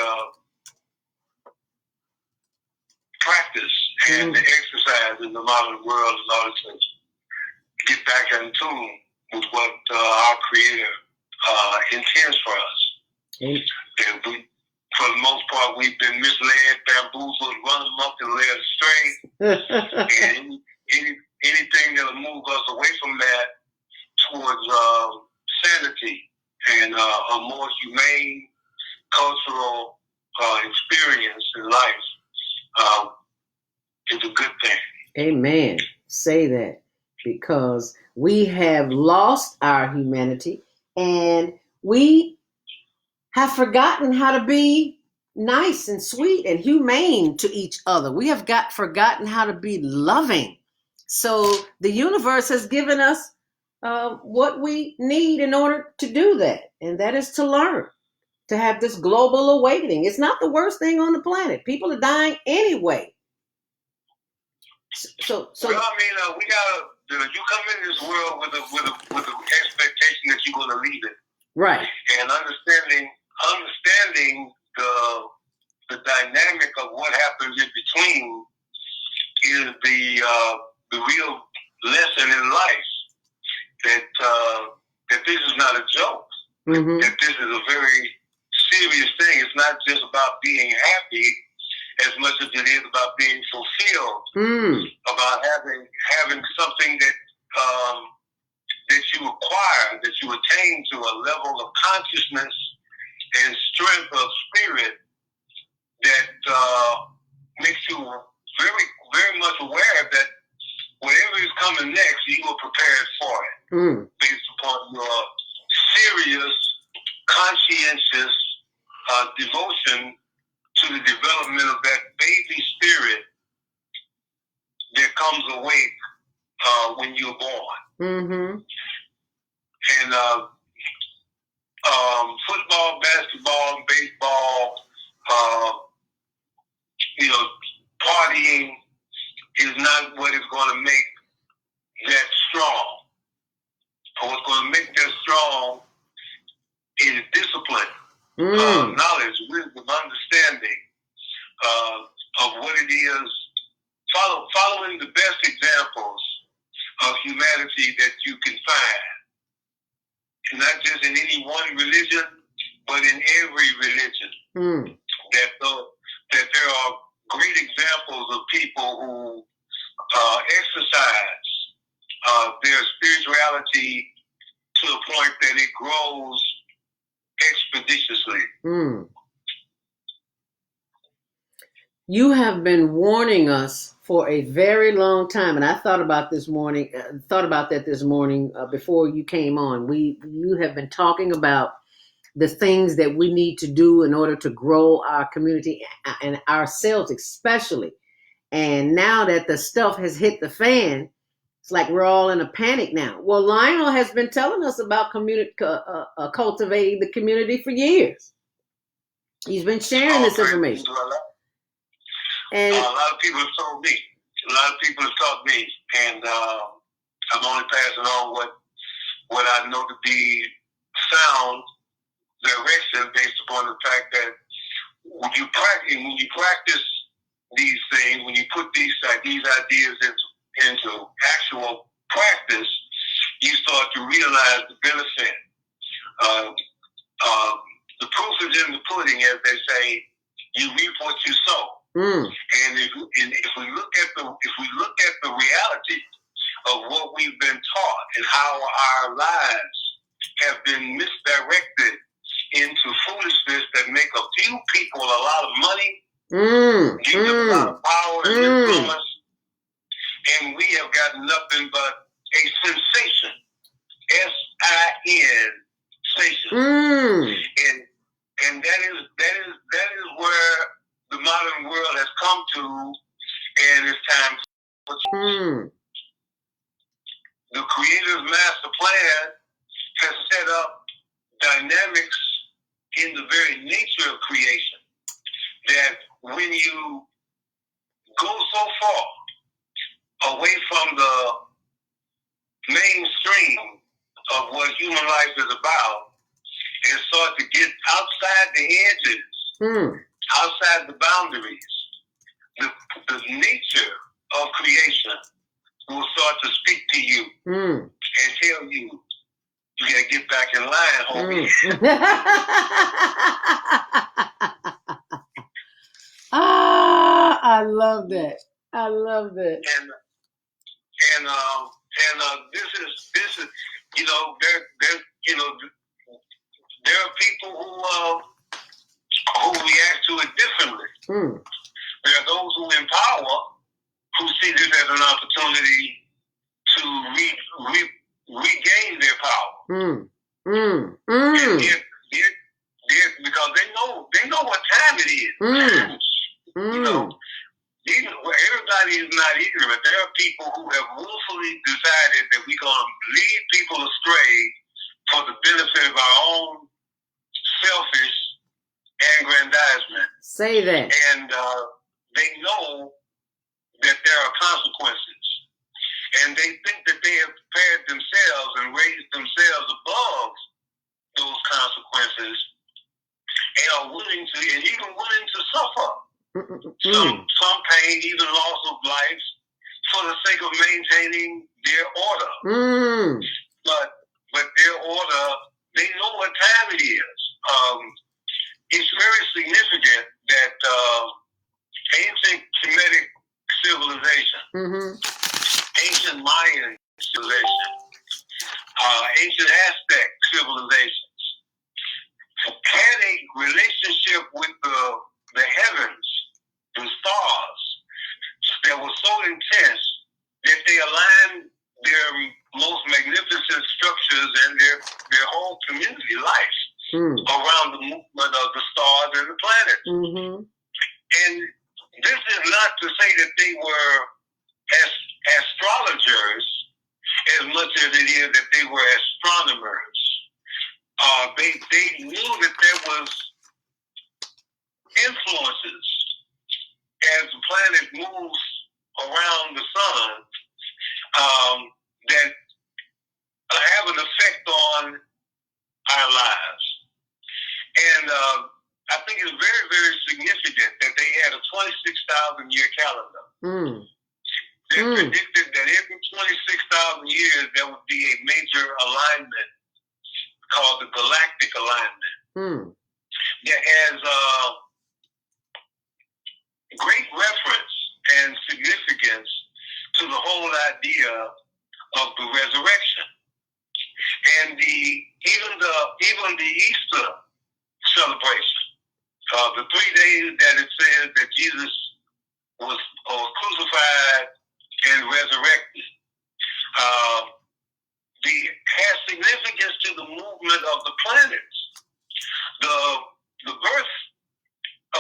practice and exercise in the modern world in order to get back in tune with what our Creator intends for us. And for the most part, we've been misled, bamboozled, run amok and led astray. And anything that'll move us away from that towards sanity and a more humane cultural experience in life is a good thing. Amen. Say that because we have lost our humanity and we have forgotten how to be nice and sweet and humane to each other. We have forgotten how to be loving. So the universe has given us what we need in order to do that. And that is to learn, to have this global awakening. It's not the worst thing on the planet. People are dying anyway. So well, I mean, we gotta. You come in this world with an expectation that you're gonna leave it, right? And understanding the dynamic of what happens in between is the real lesson in life. That this is not a joke. Mm-hmm. That this is a very serious thing. It's not just about being happy as much as it is about being fulfilled, about having something that you acquire, that you attain to a level of consciousness and strength of spirit that makes you very, very much aware that whatever is coming next, you are prepared for it, based upon your serious, conscientious devotion to the development of that baby spirit that comes awake when you're born. Mm-hmm. And football, basketball, baseball, partying is not what is going to make that strong. What's going to make that strong is discipline, knowledge, wisdom, understanding of what it is, following the best examples of humanity that you can find. And not just in any one religion, but in every religion. That there are great examples of people who exercise their spirituality to a point that it grows expeditiously. You have been warning us for a very long time, and I thought about that this morning before you came on. You have been talking about the things that we need to do in order to grow our community and ourselves especially. And now that the stuff has hit the fan, it's like we're all in a panic now. Well, Lionel has been telling us about cultivating the community for years. He's been sharing this information. And a lot of people have told me. A lot of people have taught me, and I'm only passing on what I know to be sound direction based upon the fact that when you practice these things, when you put these ideas into actual practice, you start to realize the benefit. the proof is in the pudding, as they say. You reap what you sow. And if we look at the reality of what we've been taught and how our lives have been misdirected into foolishness that make a few people a lot of money, give them a lot of power and influence, and we have got nothing but a sensation, S-I-N, sensation, and that is where the modern world has come to, and it's time for the Creator's master plan has set up dynamics in the very nature of creation that when you go so far away from the mainstream of what human life is about and start to get outside the edges, outside the boundaries, the nature of creation will start to speak to you and tell you, you gotta get back in line, homie. I love that. I love that. And this is there are people who react to it differently. There are those who in power who see this as an opportunity to regain their power. And because they know what time it is. Everybody is not ignorant. There are people who have willfully decided that we're going to lead people astray for the benefit of our own selfish aggrandizement. Say that. And they know that there are consequences. And they think that they have prepared themselves and raised themselves above those consequences and are willing to, and even willing to suffer some pain, even loss of life, for the sake of maintaining their order. But their order, they know what time it is. It's very significant that ancient Kemetic civilization, ancient Mayan civilization, ancient Aztec civilizations had a relationship with the heavens, the stars, that was so intense that they aligned their most magnificent structures and their whole community life around the movement of the stars and the planets. And this is not to say that they were astrologers as much as it is that they were astronomers. They knew that there was influences as the planet moves around the sun that have an effect on our lives. And I think it's very, very significant that they had a 26,000-year calendar that predicted that every 26,000 years there would be a major alignment called the galactic alignment that has great reference and significance to the whole idea of the resurrection. And even the Easter celebration, the 3 days that it says that Jesus was crucified and resurrected, has significance to the movement of the planets. The birth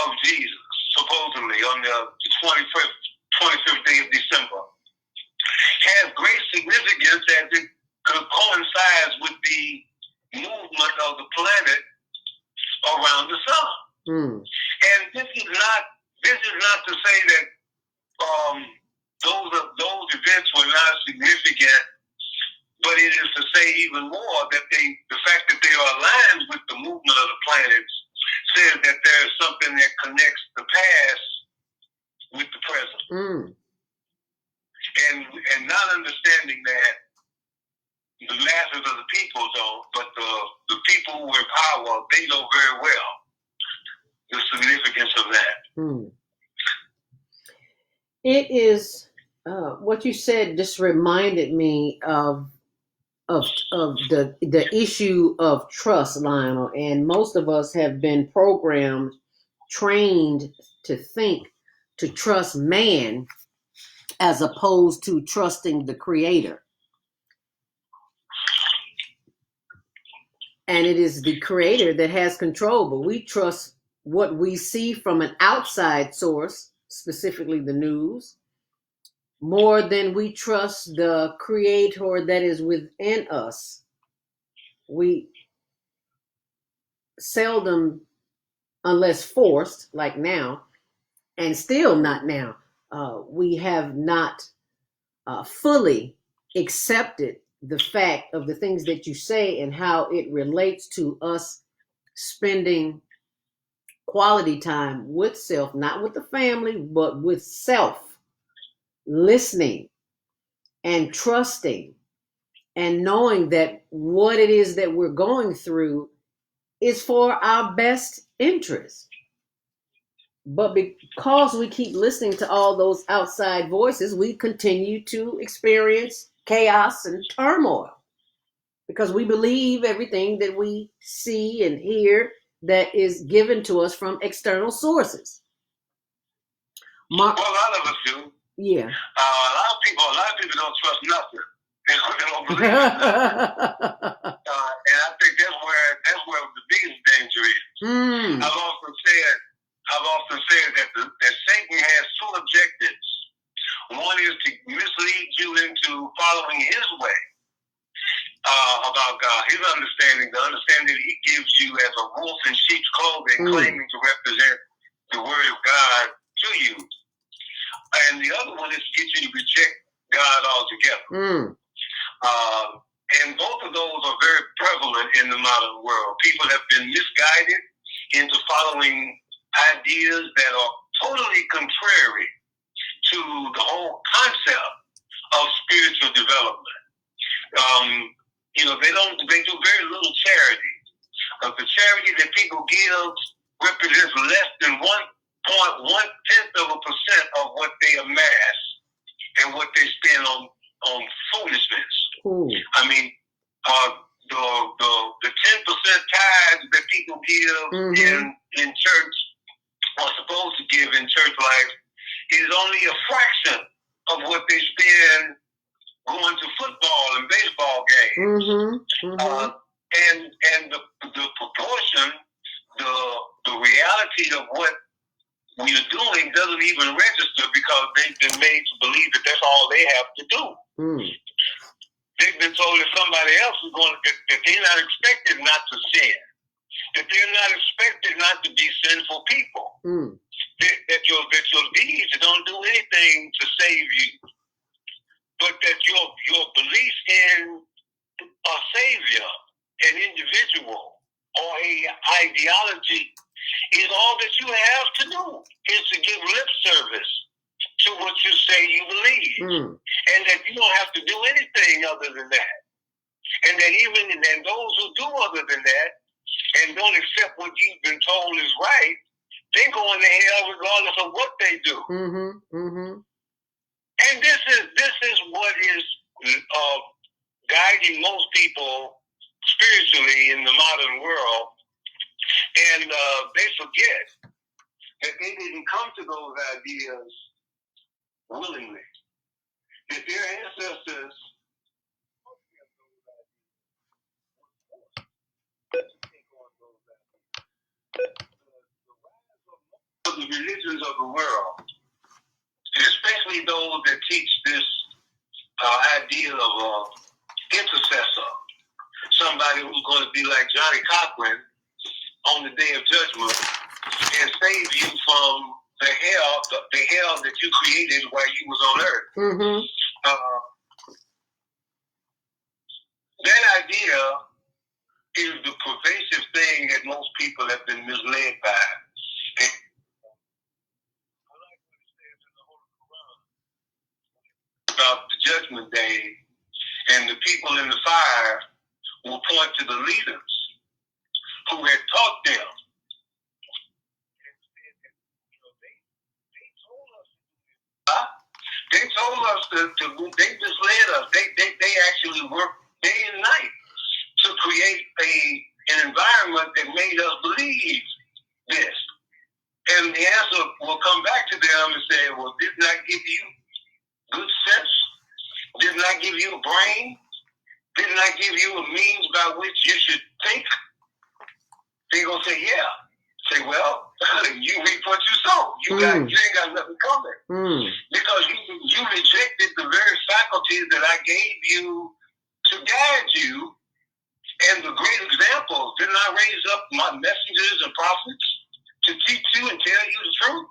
of Jesus, supposedly on the 25th day of December, has great significance as it coincides with the movement of the planet around the sun. And this is not to say that those events were not significant, but it is to say even more that the fact that they are aligned with the movement of the planets says that there is something that connects the past with the present. And not understanding that the masses of the people don't, but the people people who are in power, they know very well the significance of that. It is what you said just reminded me of the issue of trust, Lionel, and most of us have been programmed, trained to think, to trust man as opposed to trusting the Creator. And it is the Creator that has control, but we trust what we see from an outside source, specifically the news, more than we trust the Creator that is within us. We seldom, unless forced, like now, and still not now, we have not fully accepted the fact of the things that you say and how it relates to us spending quality time with self, not with the family, but with self, listening and trusting and knowing that what it is that we're going through is for our best interest. But because we keep listening to all those outside voices, we continue to experience chaos and turmoil because we believe everything that we see and hear that is given to us from external sources. Well, a lot of us do. Yeah. A lot of people don't trust nothing. They don't believe in nothing. And I think that's where the biggest danger is. I've often said that Satan has two objectives. One is to mislead you into following his way about God, his understanding, the understanding that he gives you as a wolf in sheep's clothing, claiming to represent the word of God to you. And the other one is to get you to reject God altogether. And both of those are very prevalent in the modern world. People have been misguided into following ideas that are totally contrary to the whole concept of spiritual development. They do very little charity. The charity that people give represents less than 1.1% of what they amass and what they spend on foolishness. I mean, the 10% tithes that people give in church are supposed to give in church life is only a fraction of what they spend going to football and baseball games. And the proportion, the reality of what we are doing doesn't even register because they've been made to believe that that's all they have to do. They've been told that somebody else is that they're not expected not to sin, that they're not expected not to be sinful people, that your deeds don't do anything to save you, but that your belief in a savior, an individual, or a ideology is all that you have to do, is to give lip service to what you say you believe, and that you don't have to do anything other than that, and that and those who do other than that and don't accept what you've been told is right, they're going to hell regardless of what they do. And this is what is guiding most people spiritually in the modern world, and they forget that they didn't come to those ideas willingly. That their ancestors of the religions of the world, and especially those that teach this idea of an intercessor, somebody who's going to be like Johnny Cochran on the Day of Judgment and save you from the hell that you created while you was on earth. That idea is the pervasive thing that most people have been misled by. And about the Judgment Day, and the people in the fire will point to the leaders who had taught them. They told us they misled us. They actually worked day and night to create an environment that made us believe this. And the answer will come back to them and say, well, didn't I give you good sense? Didn't I give you a brain? Didn't I give you a means by which you should think? They're going to say, yeah. Say, well, you reap what you sow. You ain't got nothing coming. Because you rejected the very faculties that I gave you to guide you. And the great examples, didn't I raise up my messengers and prophets to teach you and tell you the truth?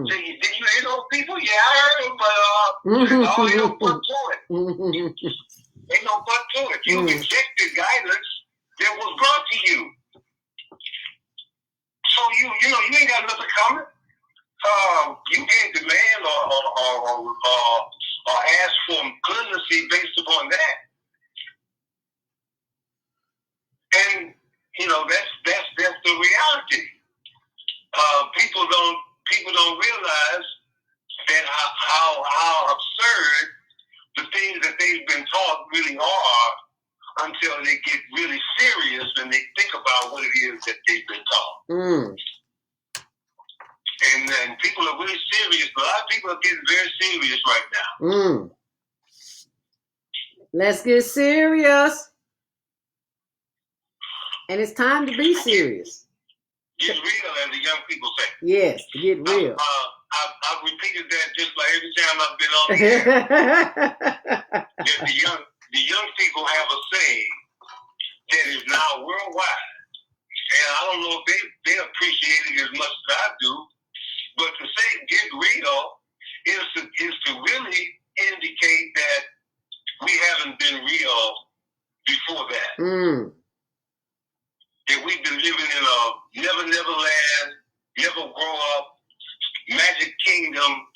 Did you hear those people? Yeah, I heard them, but ain't no but to it. Ain't no but to it. You rejected guidance that was brought to you. So you ain't got nothing coming. You can't demand or ask for clemency based upon that. And that's the reality. People don't realize that how absurd the things that they've been taught really are until they get really serious and they think about what it is that they've been taught. And people are really serious. A lot of people are getting very serious right now. Let's get serious. And it's time to be serious. Get real, as the young people say. Yes, get real. I've repeated that just like every time I've been on the air. That the young people have a saying that is now worldwide. And I don't know if they appreciate it as much as I do, but to say get real is to really indicate that we haven't been real before that. That we've been living in a never land, never grow up, Magic Kingdom,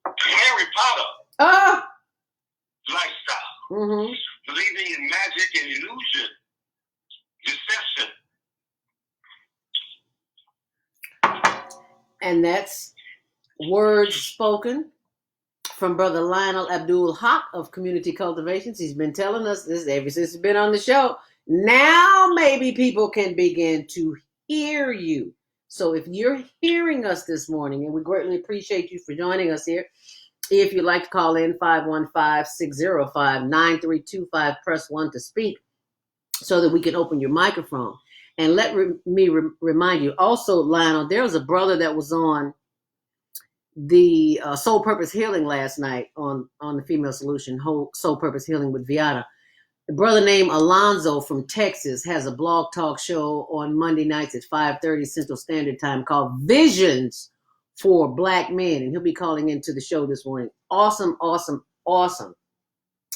Harry Potter lifestyle. Believing in magic and illusion, deception. And that's words spoken from Brother Lionel Abdul Haaque of Community Cultivations. He's been telling us this ever since he's been on the show. Now maybe people can begin to hear you. So if you're hearing us this morning, and we greatly appreciate you for joining us here, if you'd like to call in 515-605-9325, press 1 to speak so that we can open your microphone. And let me remind you also, Lionel, there was a brother that was on the Soul Purpose Healing last night on the Female Solution, Soul Purpose Healing with Viata. A brother named Alonzo from Texas has a blog talk show on Monday nights at 5:30 Central Standard Time called Visions for Black Men. And he'll be calling into the show this morning. Awesome, awesome, awesome.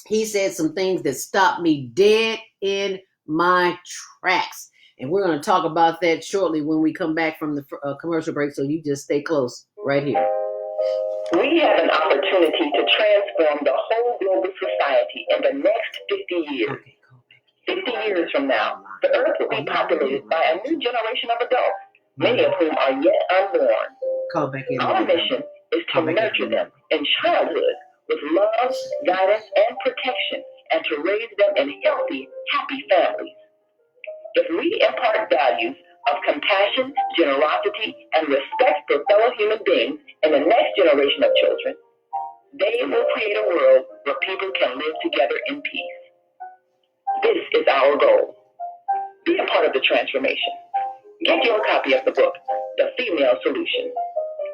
He said some things that stopped me dead in my tracks. And we're going to talk about that shortly when we come back from the commercial break. So you just stay close right here. We have an opportunity to transform the whole global society in the next 50 years. 50 years from now, the earth will be populated by a new generation of adults, many of whom are yet unborn. Our mission is to nurture them in childhood with love, guidance, and protection, and to raise them in healthy, happy families. If we impart values of compassion, generosity, and respect for fellow human beings in the next generation of children, they will create a world where people can live together in peace. This is our goal. Be a part of the transformation. Get your copy of the book, The Female Solution.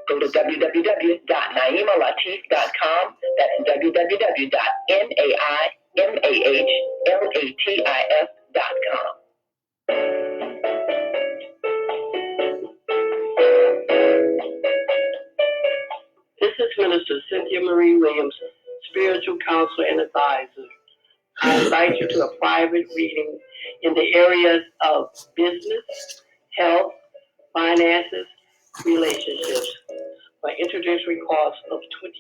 Go to www.naimalatif.com. That's www.naimalatif.com. This is Minister Cynthia Marie Williams, spiritual counselor and advisor. I invite you to a private reading in the areas of business, health, finances, relationships for introductory cost of $20.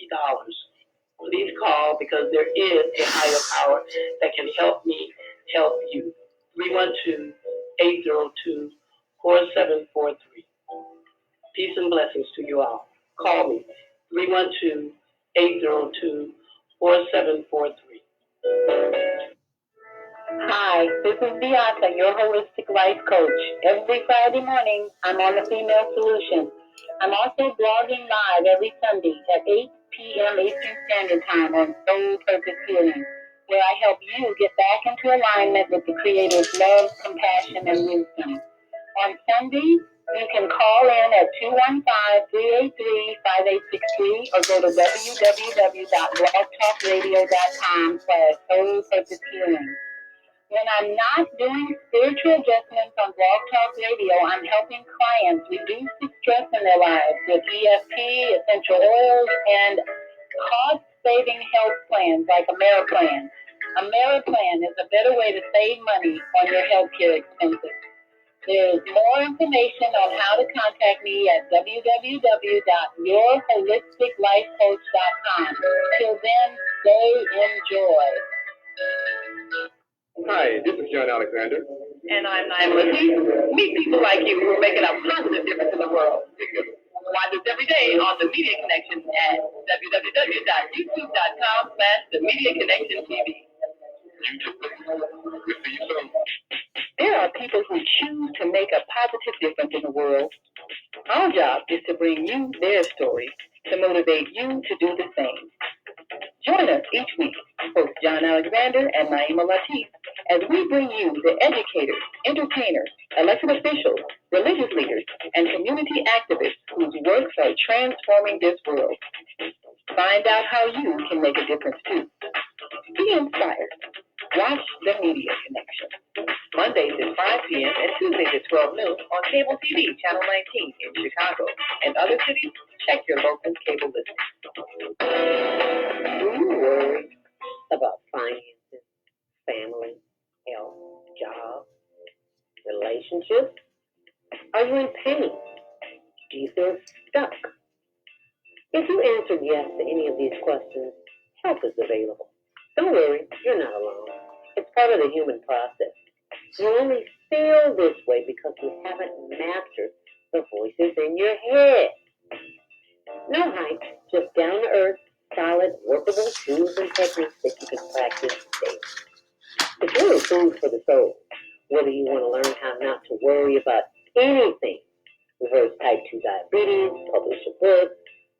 Please call because there is a higher power that can help me help you. 312-888-9300. 312-802-4743. Peace and blessings to you all. Call me, 312-802-4743. Hi, this is Beata, your holistic life coach. Every Friday morning, I'm on the Female Solution. I'm also blogging live every Sunday at 8 p.m. Eastern Standard Time on Soul Purpose Healing, where I help you get back into alignment with the Creator's love, compassion, and wisdom. On Sundays, you can call in at 215-383-5863 or go to www.blogtalkradio.com/Soul Purpose Healing. When I'm not doing spiritual adjustments on Blog Talk Radio, I'm helping clients reduce the stress in their lives with EFT, essential oils, and cost-saving health plans like AmeriPlan. AmeriPlan is a better way to save money on your healthcare expenses. There's more information on how to contact me at www.yourholisticlifecoach.com. Till then, stay in joy. Hi, this is John Alexander. And I'm Mamadee. Meet people like you who are making a positive difference in the world. Watch us every day on The Media Connection at www.youtube.com/TheMediaConnectionTV. There are people who choose to make a positive difference in the world. Our job is to bring you their story to motivate you to do the same. Join us each week, host John Alexander and Naima Latif, as we bring you the educators, entertainers, elected officials, religious leaders, and community activists whose works are transforming this world. Find out how you can make a difference too. Be inspired. Watch The Media Connection. Mondays at 5 p.m. and Tuesdays at 12 noon on cable TV, Channel 19 in Chicago. And other cities, check your local cable listing. Do you worry about finances, family, health, job, relationships? Are you in pain? Do you feel stuck? If you answered yes to any of these questions, help is available. Don't worry, you're not alone. It's part of the human process. You only feel this way because you haven't mastered the voices in your head. No hype, just down-to-earth, solid, workable tools and techniques that you can practice daily. It's really food for the soul. Whether you want to learn how not to worry about anything, reverse type 2 diabetes, publish a book,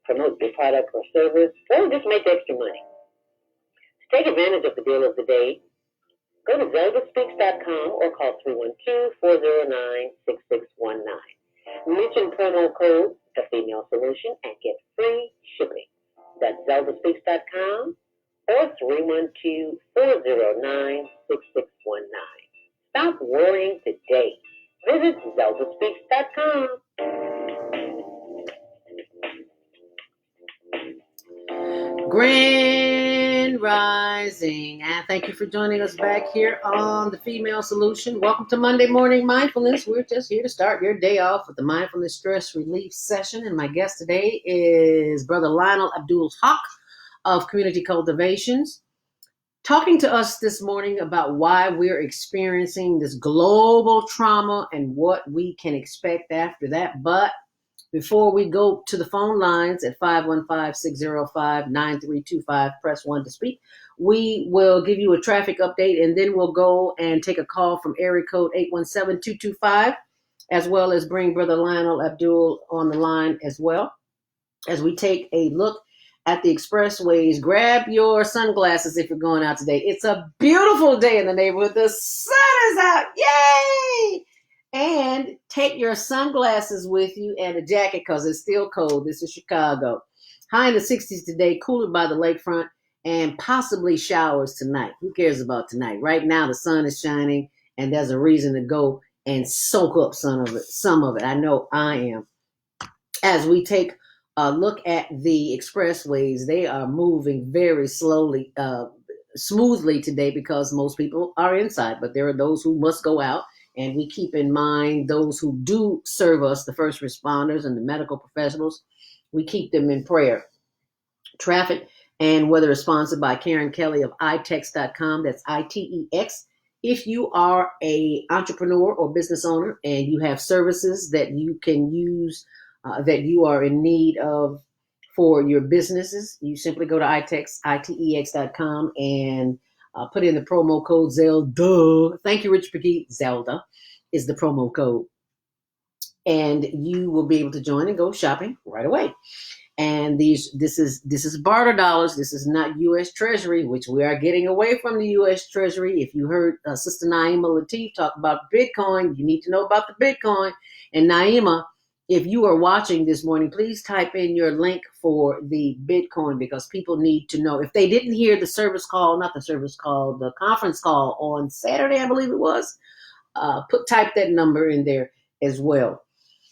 promote your product or service, or just make extra money. To take advantage of the deal of the day, go to ZeldaSpeaks.com or call 312-409-6619. Mention promo code The Female Solution and get free shipping. That's ZeldaSpeaks.com or 312-409-6619. Stop worrying today. Visit ZeldaSpeaks.com. Grand Rising, and thank you for joining us back here on The Female Solution. Welcome to Monday Morning Mindfulness. We're just here to start your day off with the Mindfulness Stress Relief Session, and my guest today is Brother Lionel Abdul Haaque of Community Cultivations, talking to us this morning about why we're experiencing this global trauma and what we can expect after that. But before we go to the phone lines at 515-605-9325, press 1 to speak. We will give you a traffic update, and then we'll go and take a call from area code 817-225, as well as bring Brother Lionel Abdul on the line as well. As we take a look at the expressways, grab your sunglasses if you're going out today. It's a beautiful day in the neighborhood. The sun is out. Yay! And take your sunglasses with you and a jacket because it's still cold. This is Chicago. High in the 60s today, cooler by the lakefront, and possibly showers tonight. Who cares about tonight? Right now, the sun is shining, and there's a reason to go and soak up some of it. I know I am. As we take a look at the expressways, they are moving very slowly, smoothly today because most people are inside, but there are those who must go out. And we keep in mind those who do serve us, the first responders and the medical professionals. We keep them in prayer. Traffic and weather is sponsored by Karen Kelly of itex.com. That's ITEX. if you are a entrepreneur or business owner and you have services that you can use, that you are in need of for your businesses, you simply go to itex.com and put in the promo code Zelda. Thank you, Rich Petit. Zelda is the promo code. And you will be able to join and go shopping right away. And this is barter dollars. This is not U.S. Treasury, which we are getting away from the U.S. Treasury. If you heard Sister Naima Latif talk about Bitcoin, you need to know about the Bitcoin. And Naima, if you are watching this morning, please type in your link for the Bitcoin, because people need to know. If they didn't hear the the conference call on Saturday, I believe it was, type that number in there as well.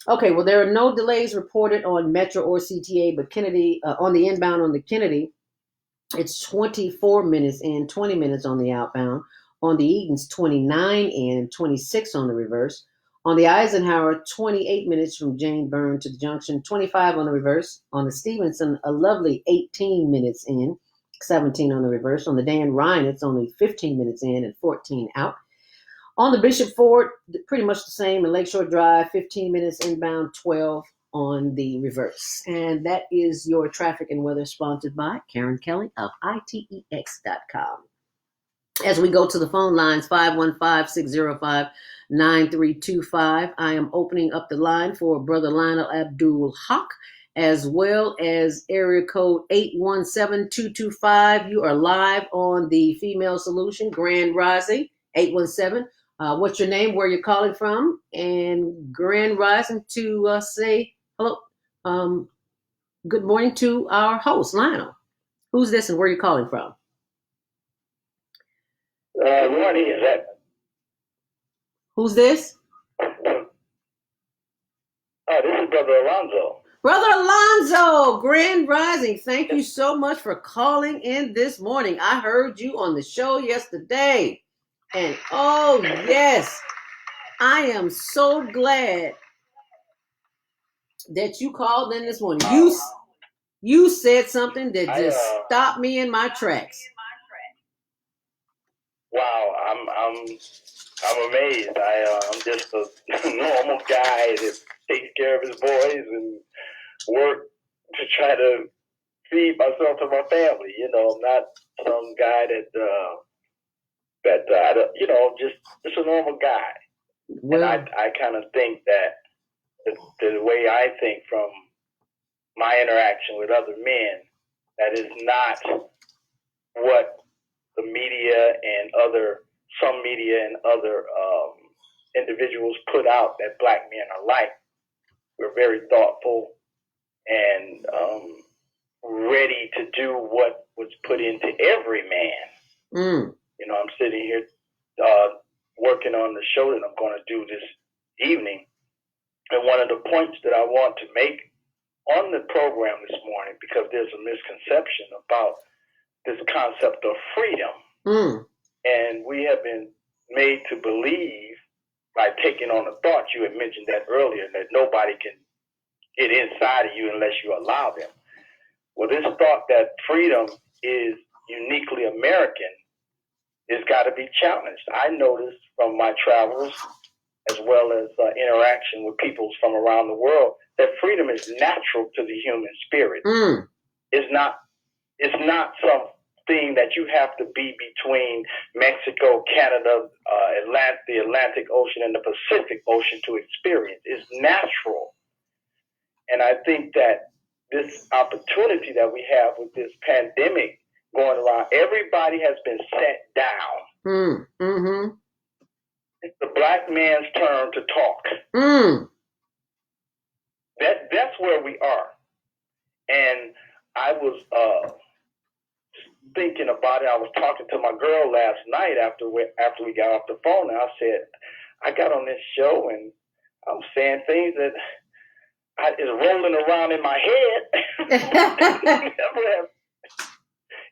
Okay, well, there are no delays reported on Metro or CTA, but Kennedy, on the inbound on the Kennedy, it's 24 minutes in, 20 minutes on the outbound. On the Eaton's, 29 in, 26 on the reverse. On the Eisenhower, 28 minutes from Jane Byrne to the junction, 25 on the reverse. On the Stevenson, a lovely 18 minutes in, 17 on the reverse. On the Dan Ryan, it's only 15 minutes in and 14 out. On the Bishop Ford, pretty much the same. In Lakeshore Drive, 15 minutes inbound, 12 on the reverse. And that is your traffic and weather, sponsored by Karen Kelly of ITEX.com. As we go to the phone lines, 515-605-9325. I am opening up the line for Brother Lionel Abdul Haaque, as well as area code 817-225. You are live on the Female Solution, Grand Rising, 817. What's your name, where you're calling from, and Grand Rising to say hello. Good morning to our host, Lionel. Who's this and where are you calling from? Good morning, is that? Who's this? Oh, this is Brother Alonzo. Brother Alonzo, Grand Rising. Thank you so much for calling in this morning. I heard you on the show yesterday. And oh, yes, I am so glad that you called in this morning. You said something that just stopped me in my tracks. Wow, I'm amazed. I'm just a normal guy that takes care of his boys and work to try to feed myself and my family. You know, I'm not some guy just a normal guy. Well, and I kind of think that the way I think from my interaction with other men, that is not what the media and some media and other individuals put out that black men are like. We're very thoughtful and ready to do what was put into every man. Mm. You know, I'm sitting here working on the show that I'm going to do this evening. And one of the points that I want to make on the program this morning, because there's a misconception about this concept of freedom. Mm. And we have been made to believe, by taking on the thought, you had mentioned that earlier, that nobody can get inside of you unless you allow them. Well, this thought that freedom is uniquely American has got to be challenged. I noticed from my travels, as well as interaction with people from around the world, that freedom is natural to the human spirit. Mm. It's not something that you have to be between Mexico, Canada, the Atlantic Ocean, and the Pacific Ocean to experience. It's natural. And I think that this opportunity that we have with this pandemic going around, everybody has been set down. Mm. Mm-hmm. It's the black man's turn to talk. Mm. That's where we are. And I was thinking about it. I was talking to my girl last night after we got off the phone, and I said, I got on this show and I'm saying things that is rolling around in my head.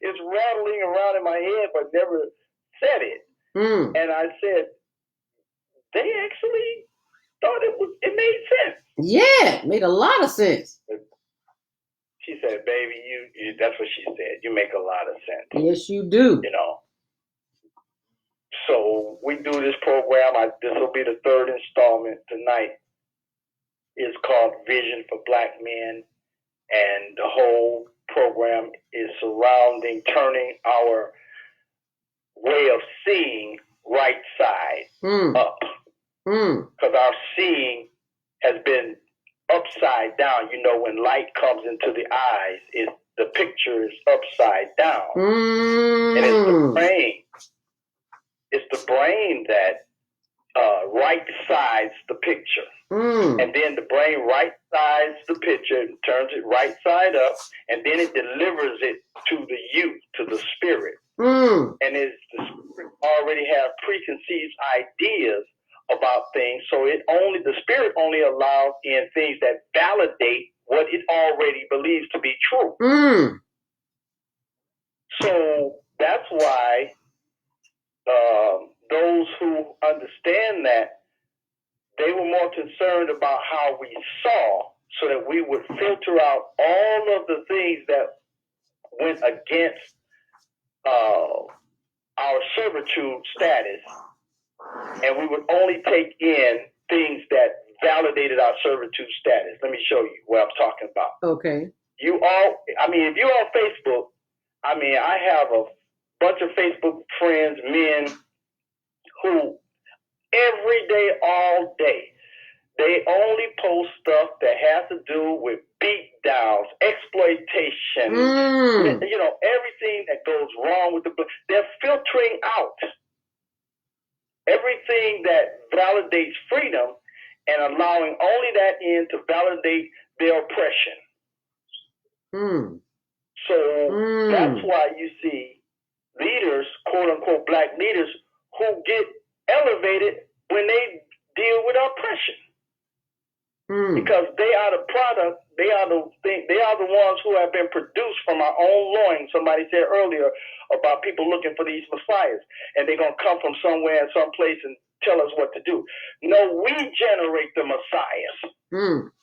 It's rattling around in my head, but never said it. Mm. And I said, they actually thought it made sense. Yeah, it made a lot of sense. She said, baby, you that's what she said. You make a lot of sense. Yes, you do. You know. So we do this program. This will be the third installment tonight. It's called Vision for Black Men. And the whole program is surrounding turning our way of seeing right side up. Because our seeing has been upside down. You know, when light comes into the eyes, the picture is upside down. And it's the brain. It's the brain that right sides the picture. And then the brain right sides the picture and turns it right side up, and then it delivers it to the youth, to the spirit. And the spirit already have preconceived ideas about things, so the spirit only allows in things that validate what it already believes to be true. So that's why those who understand that, they were more concerned about how we saw, so that we would filter out all of the things that went against our servitude status, and we would only take in things that validated our servitude status. Let me show you what I'm talking about. Okay. If you're on Facebook, I have a bunch of Facebook friends, men, who every day, all day, they only post stuff that has to do with beat downs, exploitation, everything that goes wrong with they're filtering out everything that validates freedom and allowing only that in to validate their oppression. So that's why you see leaders, quote unquote black leaders, who get elevated when they deal with oppression, because they are the product. They are the ones who have been produced from our own loins. Somebody said earlier about people looking for these messiahs, and they're gonna come from somewhere and someplace and tell us what to do. No, we generate the messiahs.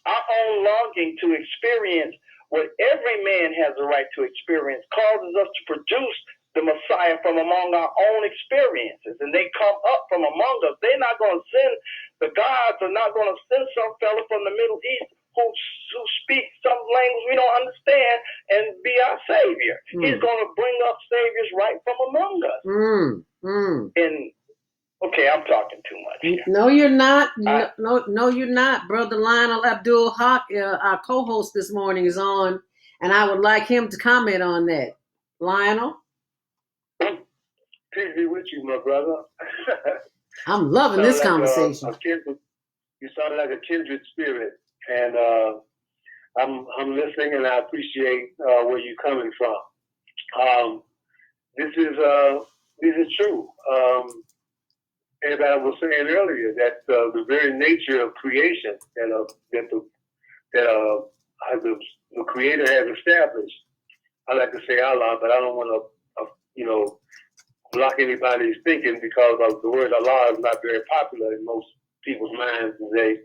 Our own longing to experience what every man has a right to experience causes us to produce the Messiah from among our own experiences, and they come up from among us. They're not going to send, the gods are not going to send some fella from the Middle East who speaks some language we don't understand and be our savior. He's going to bring up saviors right from among us. And okay, I'm talking too much here. No, you're not. No, you're not. Brother Lionel Abdul Haaque, our co-host this morning, is on, and I would like him to comment on that. Lionel? Peace be with you, my brother. I'm loving this conversation. You sound like a kindred spirit, and I'm listening, and I appreciate where you're coming from. This is true. As I was saying earlier, that the very nature of creation that the Creator has established. I like to say Allah, but I don't want to, block anybody's thinking, because of the word Allah is not very popular in most people's minds today.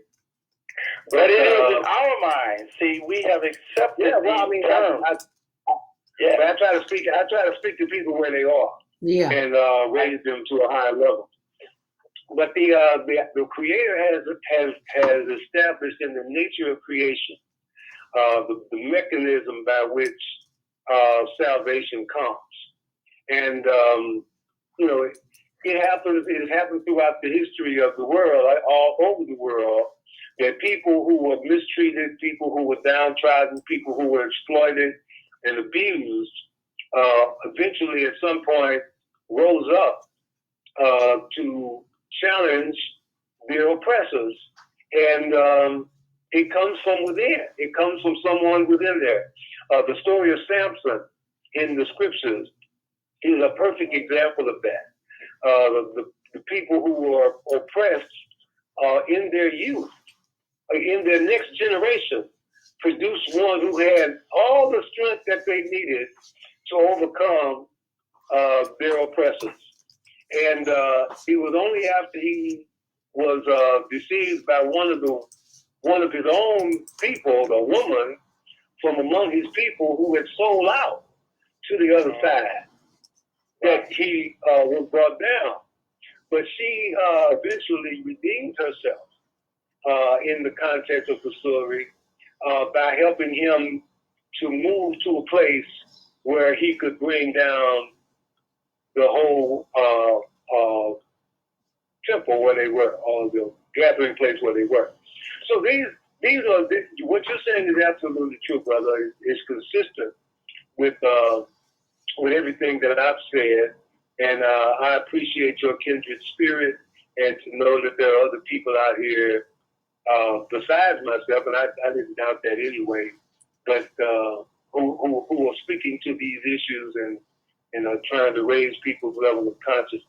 But it is in our minds. See, we have accepted these terms. But I try to speak to people where they are. Yeah. And raise them to a higher level. But the Creator has established in the nature of creation the mechanism by which salvation comes, and it happened throughout the history of the world, all over the world, that people who were mistreated, people who were downtrodden, people who were exploited and abused, eventually at some point rose up to challenge their oppressors, and it comes from within. It comes from someone within there. The story of Samson in the scriptures is a perfect example of that. The people who were oppressed in their youth, in their next generation, produced one who had all the strength that they needed to overcome their oppressors. And it was only after he was deceived by one of his own people, a woman from among his people who had sold out to the other side, that he was brought down. But she eventually redeemed herself in the context of the story by helping him to move to a place where he could bring down the whole temple where they were, or the gathering place where they were. So these are what you're saying is absolutely true, brother. It's consistent with everything that I've said, and I appreciate your kindred spirit, and to know that there are other people out here besides myself, and I didn't doubt that anyway, but who are speaking to these issues and are trying to raise people's level of consciousness.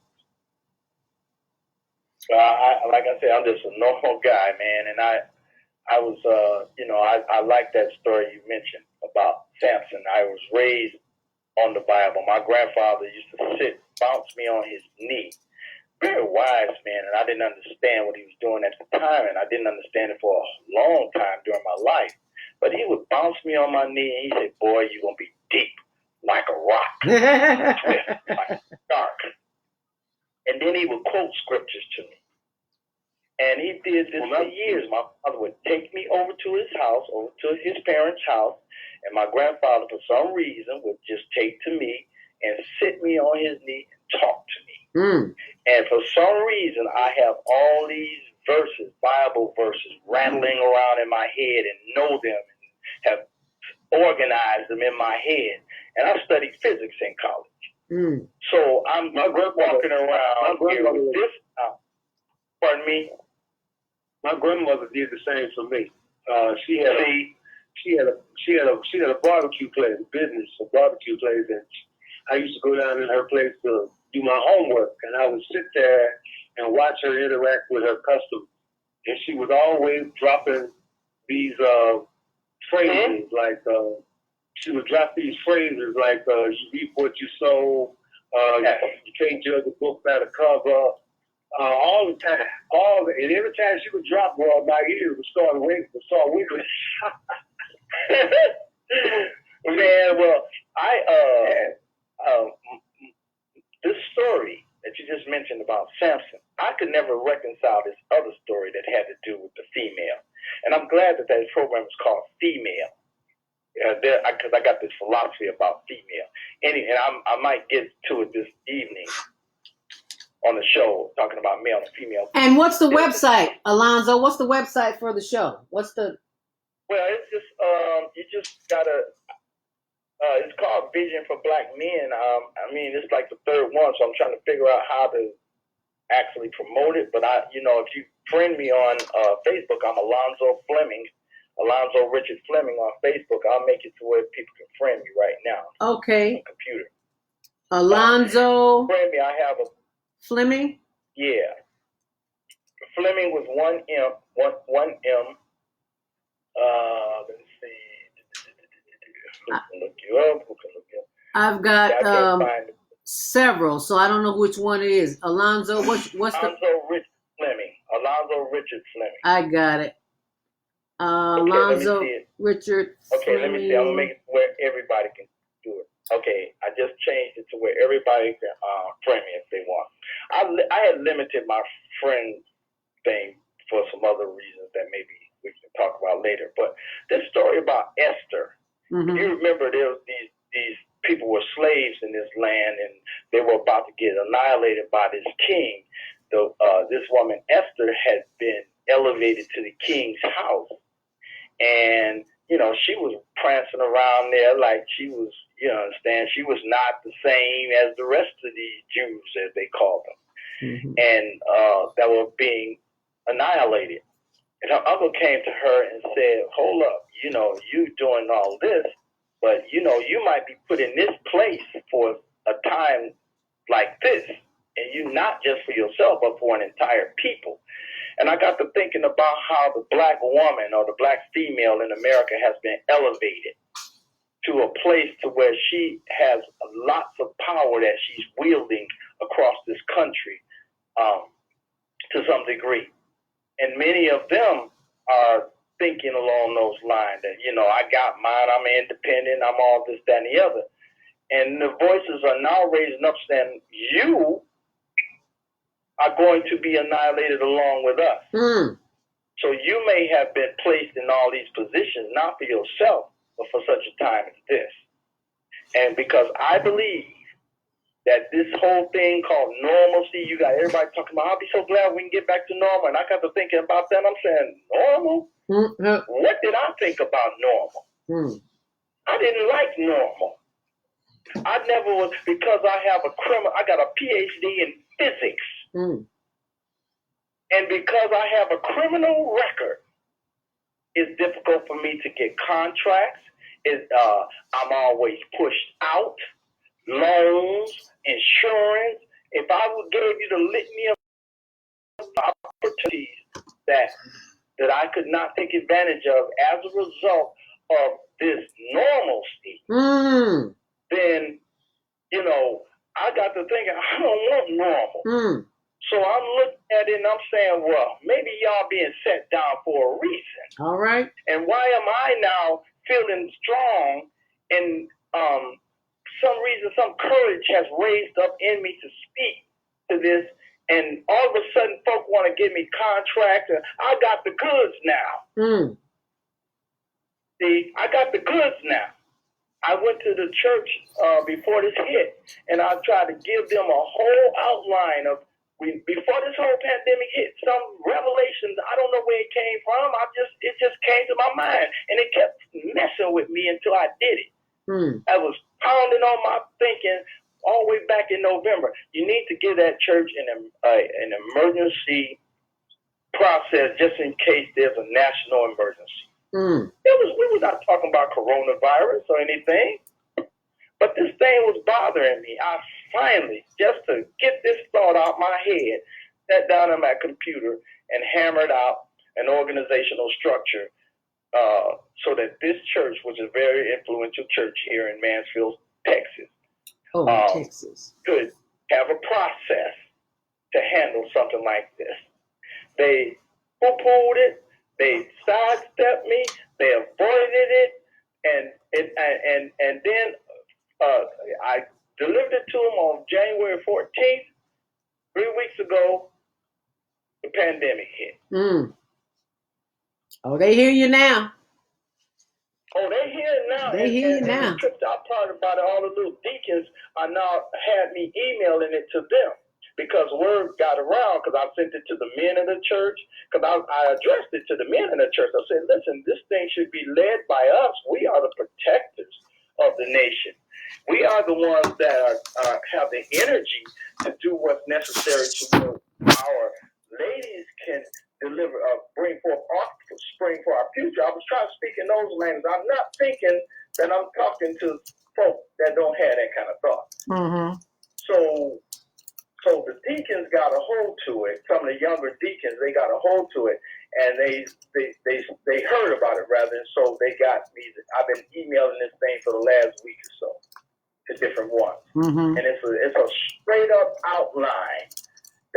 Like I said, I'm just a normal guy, man, and I was, I like that story you mentioned about Samson. I was raised on the Bible. My grandfather used to bounce me on his knee. Very wise man, and I didn't understand what he was doing at the time, and I didn't understand it for a long time during my life. But he would bounce me on my knee, and he said, "Boy, you're going to be deep like a rock, swift like dark." And then he would quote scriptures to me. And he did this for years. My father would take me over to his house, over to his parents' house, and my grandfather, for some reason, would just take to me and sit me on his knee and talk to me. Mm. And for some reason, I have all these verses, Bible verses, rattling around in my head and know them and have organized them in my head. And I studied physics in college. Mm. So I'm walking around here with this. Pardon me? My grandmother did the same for me. She had a barbecue place, business of barbecue place, and I used to go down in her place to do my homework, and I would sit there and watch her interact with her customers. And she was always dropping these phrases, like she would drop these phrases like "you reap what you sow," "you can't judge a book by the cover." All the time, and every time she would drop, well, my ears would start wiggling. Man, well, this story that you just mentioned about Samson, I could never reconcile this other story that had to do with the female, and I'm glad that program is called Female, because I got this philosophy about female, and I might get to it this evening on the show, talking about male and female. And what's the website, Alonzo? What's the website for the show? Well, it's just you just gotta. It's called Vision for Black Men. It's like the third one, so I'm trying to figure out how to actually promote it. But if you friend me on Facebook, I'm Alonzo Fleming, Alonzo Richard Fleming on Facebook. I'll make it to where people can friend me right now. Okay. On the computer. Alonzo. Friend me. I have a Fleming? Yeah. Fleming was one M. Let me see. Who can look you up? I've got several, so I don't know which one it is. Alonzo, what's Alonzo Richard Fleming. Alonzo Richard Fleming. I got it. Alonzo Richard Fleming. Okay, let me see. I'm going to make it where everybody can do it. Okay, I just changed it to where everybody can friend me if they want. I had limited my friend thing for some other reasons that maybe we can talk about later. But this story about Esther, mm-hmm. You remember there was these people were slaves in this land, and they were about to get annihilated by this king. This woman Esther had been elevated to the king's house, and she was prancing around there like she was, she was not the same as the rest of these Jews, as they called them, mm-hmm. and that were being annihilated. And her uncle came to her and said, "Hold up, you doing all this, but you might be put in this place for a time like this, and you not just for yourself, but for an entire people." And I got to thinking about how the black woman or the black female in America has been elevated to a place to where she has lots of power that she's wielding across this country to some degree. And many of them are thinking along those lines that, I got mine, I'm independent, I'm all this, that, and the other. And the voices are now raising up saying, you are going to be annihilated along with us. So you may have been placed in all these positions, not for yourself, but for such a time as this. And because I believe that this whole thing called normalcy, you got everybody talking about, I'll be so glad we can get back to normal. And I got to thinking about that. I'm saying, normal? What did I think about normal? I didn't like normal. I never was, because I got a PhD in physics. And because I have a criminal record, it's difficult for me to get contracts. I'm always pushed out. Loans, insurance. If I would give you the litany of opportunities that I could not take advantage of as a result of this normalcy, then, I got to thinking, I don't want normal. So I'm looking at it and I'm saying, well, maybe y'all being set down for a reason. All right. And why am I now feeling strong and some reason, some courage has raised up in me to speak to this, and all of a sudden folk want to give me contracts, and I got the goods now. See, I got the goods now. I went to the church before this hit, and I tried to give them a whole outline of, before this whole pandemic hit, some revelations, I don't know where it came from, it just came to my mind, and it kept messing with me until I did it. I was pounding on my thinking all the way back in November. You need to give that church an emergency process just in case there's a national emergency. We were not talking about coronavirus or anything, but this thing was bothering me. I finally, just to get this thought out my head, sat down on my computer and hammered out an organizational structure so that this church, which is a very influential church here in Mansfield, Texas, Texas, could have a process to handle something like this. They poo-pooed it, they sidestepped me, they avoided it, and then I delivered it to them on January 14th. 3 weeks ago, the pandemic hit. Oh, they hear you now. Oh, they hear it now. They hear you now. And the tripped out part about it, all the little deacons are now had me emailing it to them because word got around because I sent it to the men in the church because I addressed it to the men in the church. I said, listen, this thing should be led by us. We are the protectors of the nation. We are the ones that have the energy to do what's necessary to our ladies can deliver, bring forth offspring for our future. I was trying to speak in those languages. I'm not thinking that I'm talking to folk that don't have that kind of thought. So the deacons got a hold to it. Some of the younger deacons, they got a hold to it, and they heard about it rather. And so they got me. I've been emailing this thing for the last week or so to different ones, and it's a straight up outline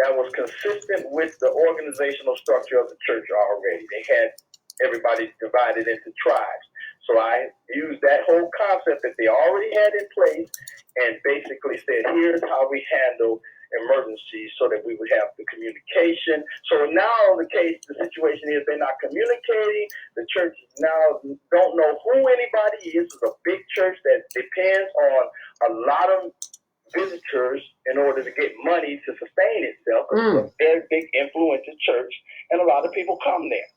that was consistent with the organizational structure of the church already. They had everybody divided into tribes. So I used that whole concept that they already had in place and basically said, here's how we handle emergencies so that we would have the communication. So now the situation is they're not communicating. The church now don't know who anybody is. It's a big church that depends on a lot of visitors in order to get money to sustain itself. It's a very big, influential church, and a lot of people come there.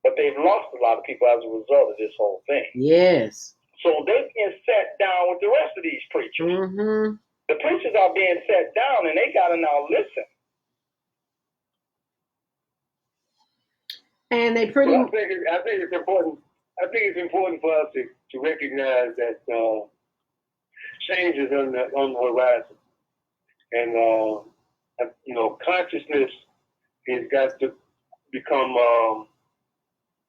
But they've lost a lot of people as a result of this whole thing. Yes. So they're being sat down with the rest of these preachers. The preachers are being sat down, and they got to now listen. And they pretty. Well, I think it's important. I think it's important for us to recognize that change is on the horizon, and consciousness has got to become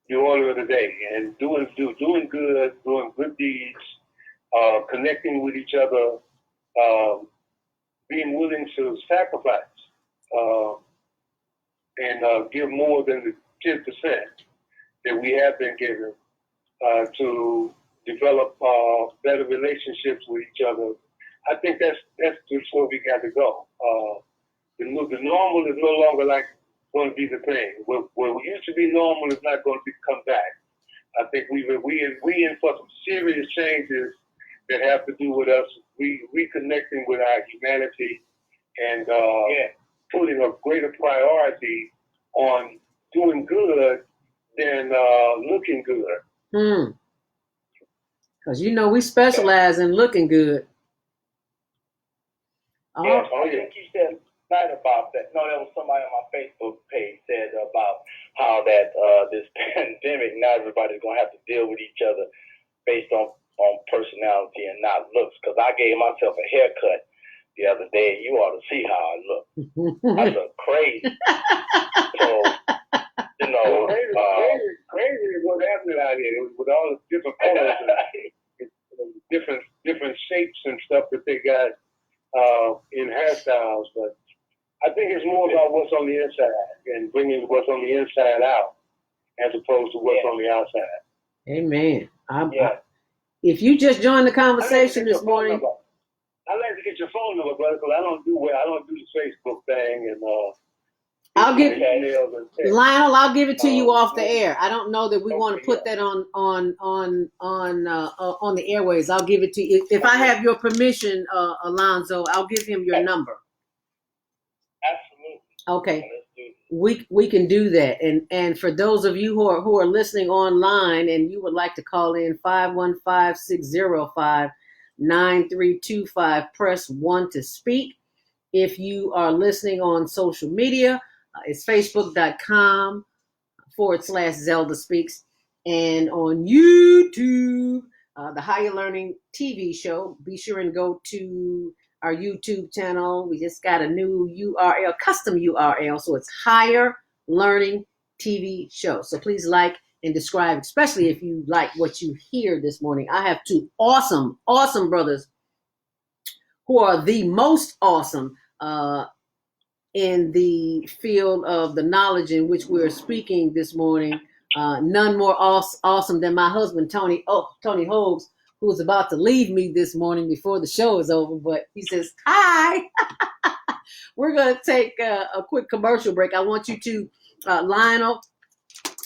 the order of the day, and doing good, doing good deeds, connecting with each other, being willing to sacrifice and give more than the 10% that we have been given to develop better relationships with each other. I think that's just where we got to go. The normal is no longer like going to be the thing. What used to be normal is not going to come back. I think we in for some serious changes that have to do with us reconnecting with our humanity and putting a greater priority on doing good than looking good. Because we specialize in looking good. Yes, I think you said right about that. No, that was somebody on my Facebook page said about how that this pandemic, now everybody's going to have to deal with each other based on personality and not looks. Because I gave myself a haircut the other day, and you ought to see how I look. I look crazy. So, crazy is what happened out here with all the different colors and different shapes and stuff that they got in hairstyles. But I think it's more about what's on the inside and bringing what's on the inside out as opposed to what's on the outside. Amen. If you just joined the conversation this morning, I'd like to get your phone number, brother, because I don't do the Facebook thing and I'll give Lionel. I'll give it to you off the air. I don't know that we want to put that on the airways. I'll give it to you if I have your permission, Alonzo. I'll give him your number. Absolutely. Okay. We can do that. And for those of you who are listening online and you would like to call in 515-605-9325, press 1 to speak. If you are listening on social media, it's facebook.com/ZeldaSpeaks, and on YouTube, the Higher Learning TV show. Be sure and go to our YouTube channel. We just got a new URL, custom URL, so it's Higher Learning TV show. So please like and describe, especially if you like what you hear this morning. I have two awesome brothers who are the most awesome in the field of the knowledge in which we're speaking this morning. None more awesome than my husband, Tony Hogues, who is about to leave me this morning before the show is over. But he says, hi. We're going to take a quick commercial break. I want you to, Lionel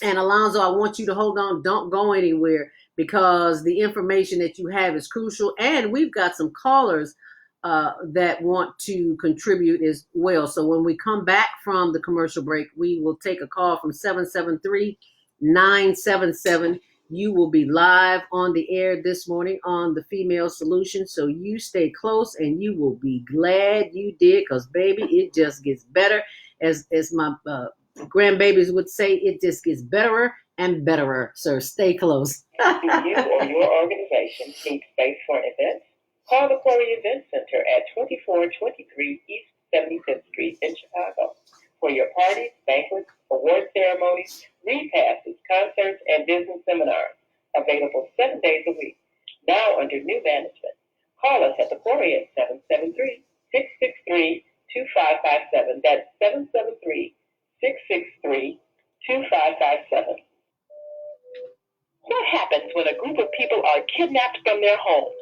and Alonzo, I want you to hold on. Don't go anywhere because the information that you have is crucial. And we've got some callers that want to contribute as well. So when we come back from the commercial break, we will take a call from 773-977. You will be live on the air this morning on the Female Solution. So you stay close and you will be glad you did, because baby, it just gets better. As my grandbabies would say, it just gets betterer and betterer. So stay close. If you or your organization need space for an event, call the Corey Event Center at 2423 East 75th Street in Chicago for your parties, banquets, award ceremonies, repasses, concerts, and business seminars. Available 7 days a week. Now under new management. Call us at the Corey at 773-663-2557. That's 773-663-2557. What happens when a group of people are kidnapped from their homes,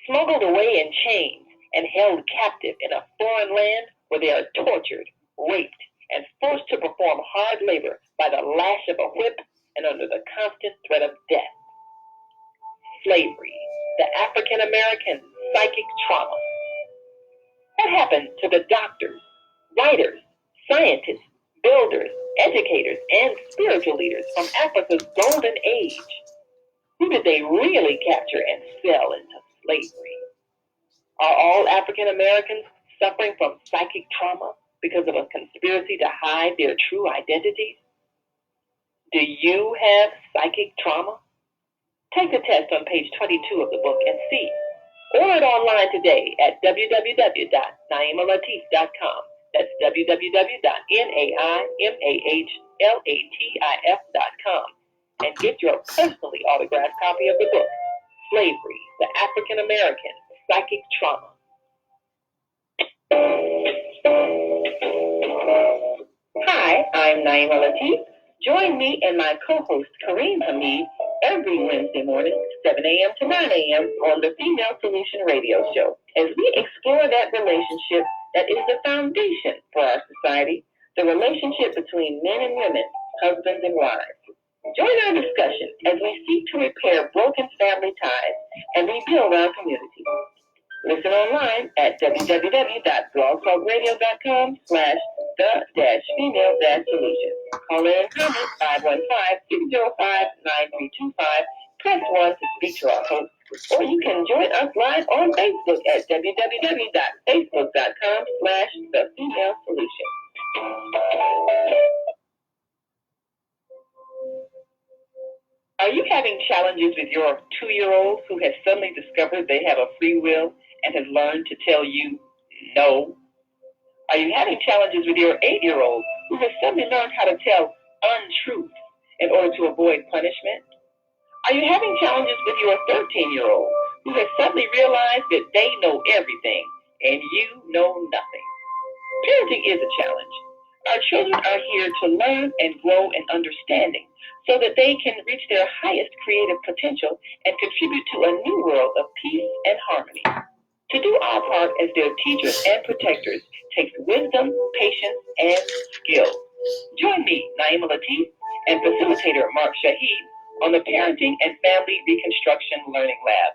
smuggled away in chains, and held captive in a foreign land where they are tortured, raped, and forced to perform hard labor by the lash of a whip and under the constant threat of death? Slavery, the African American psychic trauma. What happened to the doctors, writers, scientists, builders, educators, and spiritual leaders from Africa's golden age? Who did they really capture and sell into slavery? Are all African Americans suffering from psychic trauma because of a conspiracy to hide their true identities? Do you have psychic trauma? Take the test on page 22 of the book and see. Order it online today at www.naimalatif.com. That's www.naimalatif.com. And get your personally autographed copy of the book, Slavery, the African American Psychic Trauma. Hi, I'm Naima Latif. Join me and my co-host Kareem Hamid every Wednesday morning, 7 a.m. to 9 a.m. on the Female Solution Radio Show, as we explore that relationship that is the foundation for our society, the relationship between men and women, husbands and wives. Join our discussion as we seek to repair broken family ties and rebuild our community. Listen online at www.blogtalkradio.com/the-female-solution. Call in and comment 515-605-9325. Press 1 to speak to our host. Or you can join us live on Facebook at www.facebook.com/the-female-solution. Are you having challenges with your 2-year-old who has suddenly discovered they have a free will and has learned to tell you no? Are you having challenges with your 8-year-old who has suddenly learned how to tell untruth in order to avoid punishment? Are you having challenges with your 13-year-old who has suddenly realized that they know everything and you know nothing? Parenting is a challenge. Our children are here to learn and grow in understanding so that they can reach their highest creative potential and contribute to a new world of peace and harmony. To do our part as their teachers and protectors takes wisdom, patience, and skill. Join me, Naima Latif, and facilitator Mark Shaheed on the Parenting and Family Reconstruction Learning Lab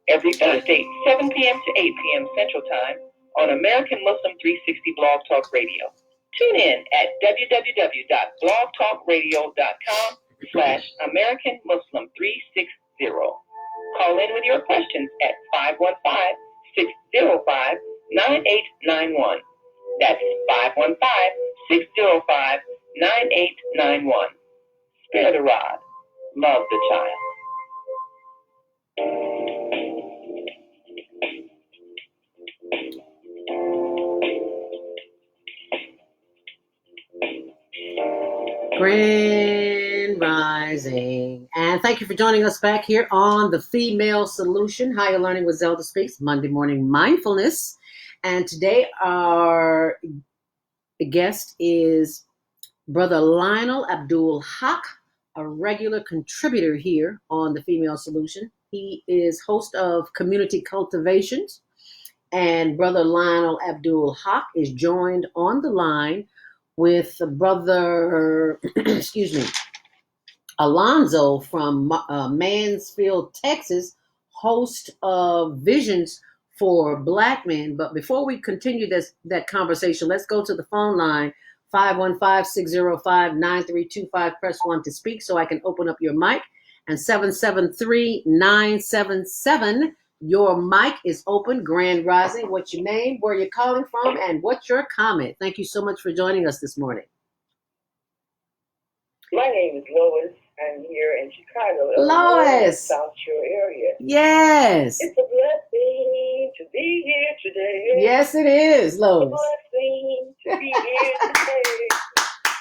every Thursday, 7 p.m. to 8 p.m. Central Time on American Muslim 360 Blog Talk Radio. Tune in at www.blogtalkradio.com/American Muslim 360. Call in with your questions at 515-605-9891. That's 515-605-9891. Spare the rod. Love the child. Grand Rising. And thank you for joining us back here on The Female Solution, Higher Learning with ZeldaSpeaks, Monday Morning Mindfulness. And today our guest is Brother Lionel Abdul Haaque, a regular contributor here on The Female Solution. He is host of Community Cultivations. And Brother Lionel Abdul Haaque is joined on the line with Brother, Alonzo from Mansfield, Texas, host of Visions for Black Men. But before we continue that conversation, let's go to the phone line, 515-605-9325. Press 1 to speak so I can open up your mic. And 773-977. Your mic is open. Grand Rising. What's your name? Where you're calling from? And what's your comment? Thank you so much for joining us this morning. My name is Lois. I'm here in Chicago, Lois, South Shore area. Yes. It's a blessing to be here today. Yes, it is, Lois. It's a blessing to be here today.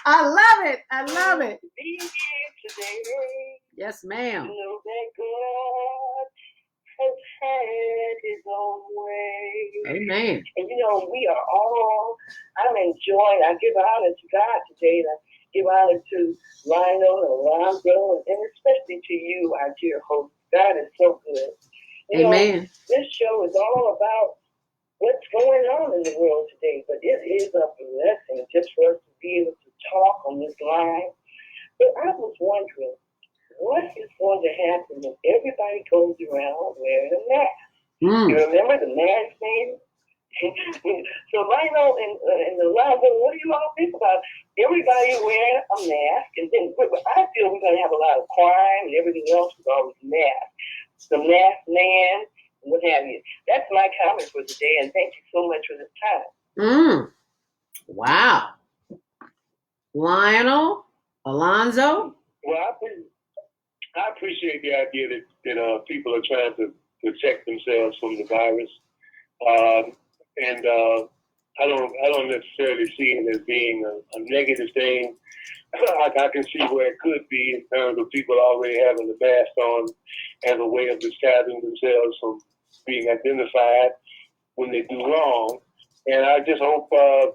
I love it. I love it. To be here today. Yes, ma'am. To know that God has had his own way. Amen. And we are all, I'm enjoying, I give honor to God today. And I give honor to Lionel and Alonzo, and especially to you, our dear host. God is so good. Amen. This show is all about what's going on in the world today, but it is a blessing just for us to be able to talk on this line. But I was wondering, what is going to happen when everybody goes around wearing a mask? You remember the mask thing? So Lionel and Alonzo, what do you all think about everybody wearing a mask? And then I feel we're going to have a lot of crime and everything else with all these masks. The mask man, and what have you. That's my comment for today, and thank you so much for this time. Wow. Lionel, Alonzo? Well, I appreciate the idea that people are trying to protect themselves from the virus. And I don't necessarily see it as being a negative thing. I can see where it could be in terms of people already having the mask on as a way of disguising themselves from being identified when they do wrong. And I just hope that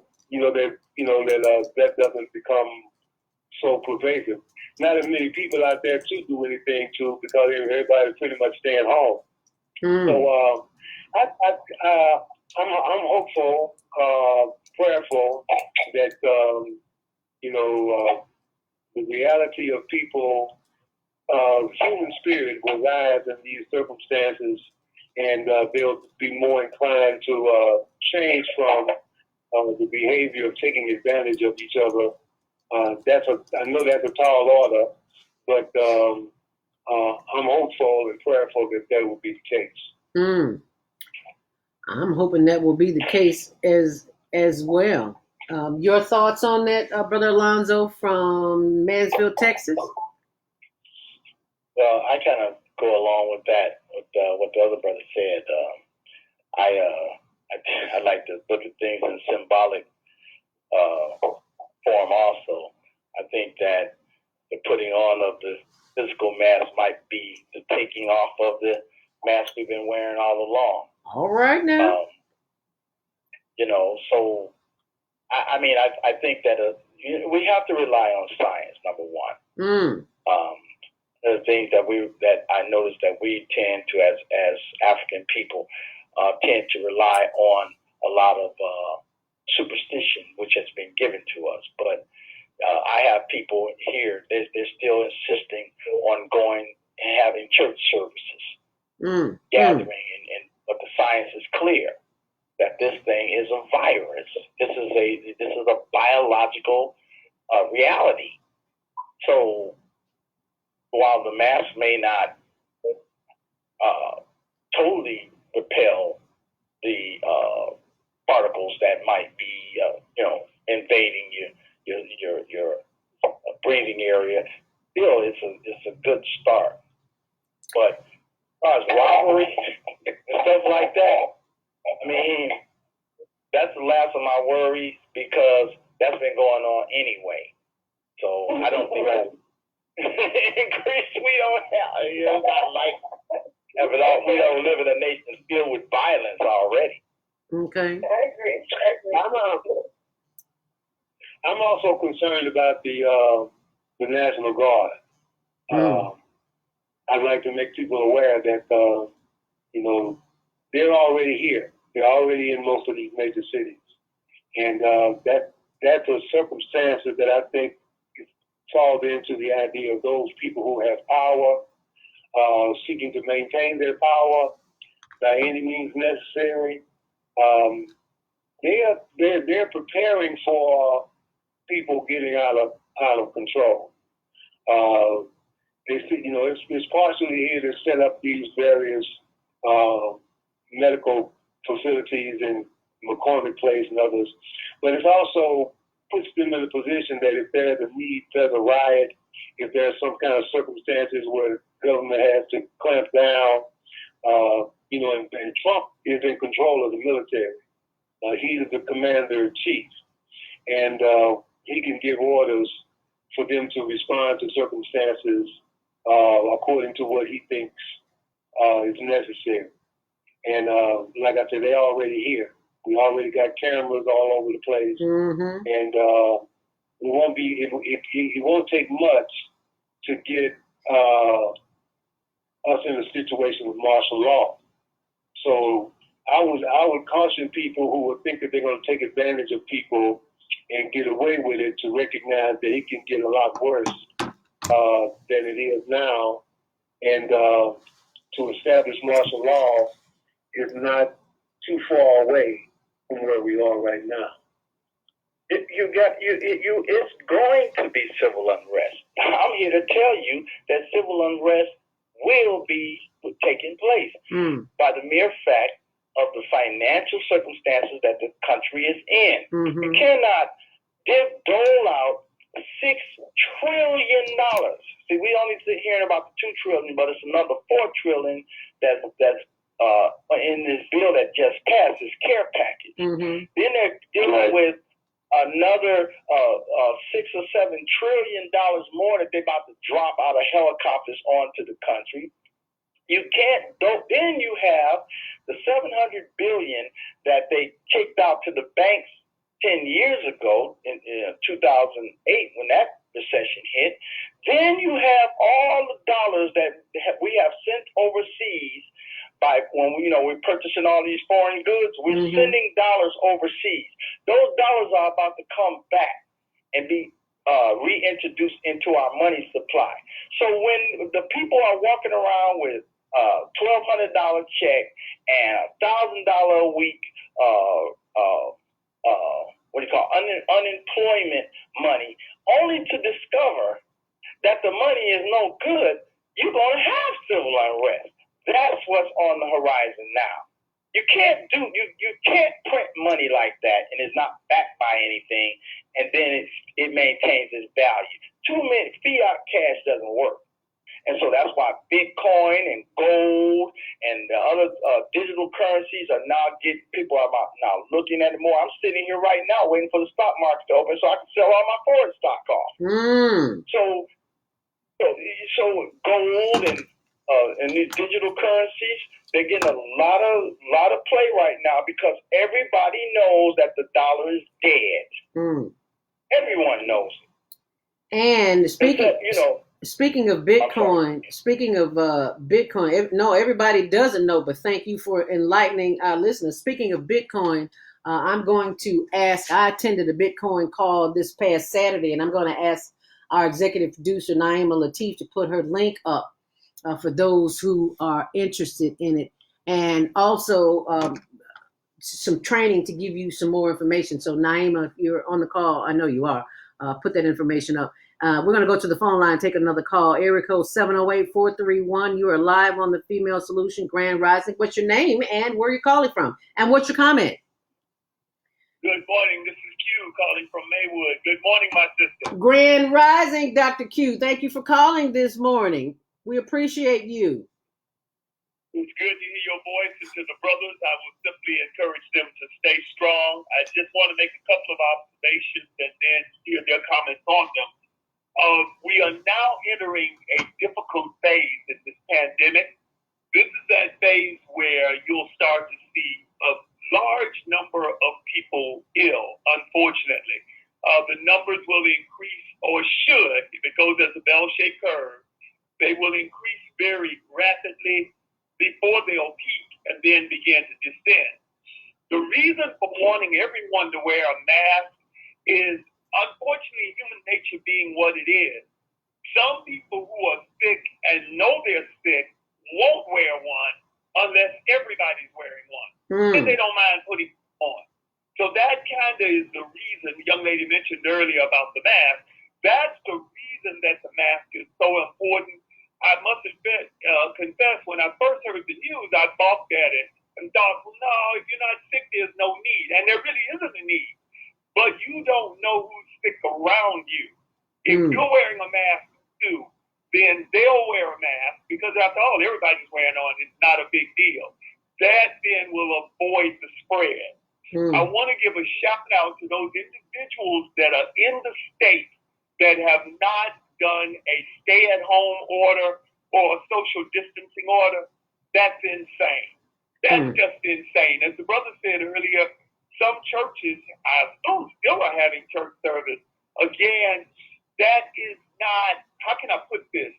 doesn't become so pervasive. Not as many people out there to do anything to, because everybody's pretty much staying home. So I'm hopeful, prayerful that the reality of people, human spirit will rise in these circumstances, and they'll be more inclined to change from the behavior of taking advantage of each other. I know that's a tall order, but I'm hopeful and prayerful that will be the case. I'm hoping that will be the case as well. Your thoughts on that, Brother Alonzo from Mansfield, Texas? Well, I kind of go along with that, with what the other brother said. I like to look at things in symbolic form also. I think that the putting on of the physical mask might be the taking off of the mask we've been wearing all along. All right now. So I think that we have to rely on science, number one. The things that I noticed that we tend to, as African people, tend to rely on a lot of superstition, which has been given to us. But I have people here, they're still insisting on going and having church services, gathering, but the science is clear that this thing is a virus. This is a biological reality. So while the mask may not totally repel the particles that might be, invading your breathing area, still it's a good start. But as robbery and stuff like that, I mean, that's the last of my worries, because that's been going on anyway. So I don't think that increase. We don't have, not like, we don't live in a nation filled with violence already. Okay. I agree. I'm also concerned about the National Guard. I'd like to make people aware that they're already here. They're already in most of these major cities, and that's a circumstances that I think falls into the idea of those people who have power, seeking to maintain their power by any means necessary. They're preparing for people getting out of control. It's partially here to set up these various medical facilities in McCormick Place and others, but it also puts them in a position that if there's a need, there's a riot, if there's some kind of circumstances where the government has to clamp down, and Trump is in control of the military. He's the commander-in-chief, and he can give orders for them to respond to circumstances according to what he thinks is necessary. And like I said, they're already here. We already got cameras all over the place, and it won't take much to get us in a situation with martial law. So I would caution people who would think that they're going to take advantage of people and get away with it to recognize that it can get a lot worse than it is now, and to establish martial law is not too far away from where we are right now. It's going to be civil unrest. I'm here to tell you that civil unrest will be taking place by the mere fact of the financial circumstances that the country is in. You cannot dole out $6 trillion. See, we only sit hearing about the $2 trillion, but it's another $4 trillion that's in this bill that just passed, this care package. Then they're dealing with another $6 or $7 trillion more that they're about to drop out of helicopters onto the country. You can't. Then you have the $700 billion that they kicked out to the banks 10 years ago in 2008 when that recession hit. Then you have all the dollars that we have sent overseas by when we're purchasing all these foreign goods. We're sending dollars overseas. Those dollars are about to come back and be reintroduced into our money supply. So when the people are walking around with $1,200 check and $1,000 a week, unemployment money, only to discover that the money is no good, you're going to have civil unrest. That's what's on the horizon now. You can't print money like that and it's not backed by anything, and then it maintains its value. Too many fiat cash doesn't work. And so that's why Bitcoin and gold and the other digital currencies are now people are now looking at it more. I'm sitting here right now waiting for the stock market to open so I can sell all my foreign stock off. So gold and these digital currencies, they're getting a lot of play right now because everybody knows that the dollar is dead. Everyone knows it. And speaking of Bitcoin, everybody doesn't know, but thank you for enlightening our listeners. Speaking of Bitcoin, I'm going to ask, I attended a Bitcoin call this past Saturday, and I'm going to ask our executive producer, Naima Latif, to put her link up for those who are interested in it. And also some training to give you some more information. So Naima, if you're on the call, I know you are, put that information up. We're going to go to the phone line, take another call. Area code 708-431. You are live on the Female Solution Grand Rising. What's your name and where are you calling from? And what's your comment? Good morning. This is Q calling from Maywood. Good morning, my sister. Grand Rising, Dr. Q. Thank you for calling this morning. We appreciate you. It's good to hear your voice. And to the brothers, I will simply encourage them to stay strong. I just want to make a couple of observations and then hear their comments on them. We are now entering a difficult phase in this pandemic. This is that phase where you'll start to see a large number of people ill, unfortunately. The numbers will increase, or should, if it goes as a bell-shaped curve, they will increase very rapidly before they'll peak and then begin to descend. The reason for wanting everyone to wear a mask is, unfortunately, human nature being what it is. Some people who are sick and know they're sick won't wear one unless everybody's wearing one. And they don't mind putting it on. So that kind of is the reason the young lady mentioned earlier about the mask. That's the reason that the mask is so important. I must confess, when I first heard the news, I balked at it and thought, well, no, if you're not sick, there's no need. And there really isn't a need. But you don't know who's sick around you. If you're wearing a mask too, then they'll wear a mask because after all, everybody's wearing on. It's not a big deal. That then will avoid the spread. I want to give a shout out to those individuals that are in the state that have not done a stay-at-home order or a social distancing order. That's insane. That's just insane. As the brother said earlier, some churches still are having church service. Again, that is not, how can I put this?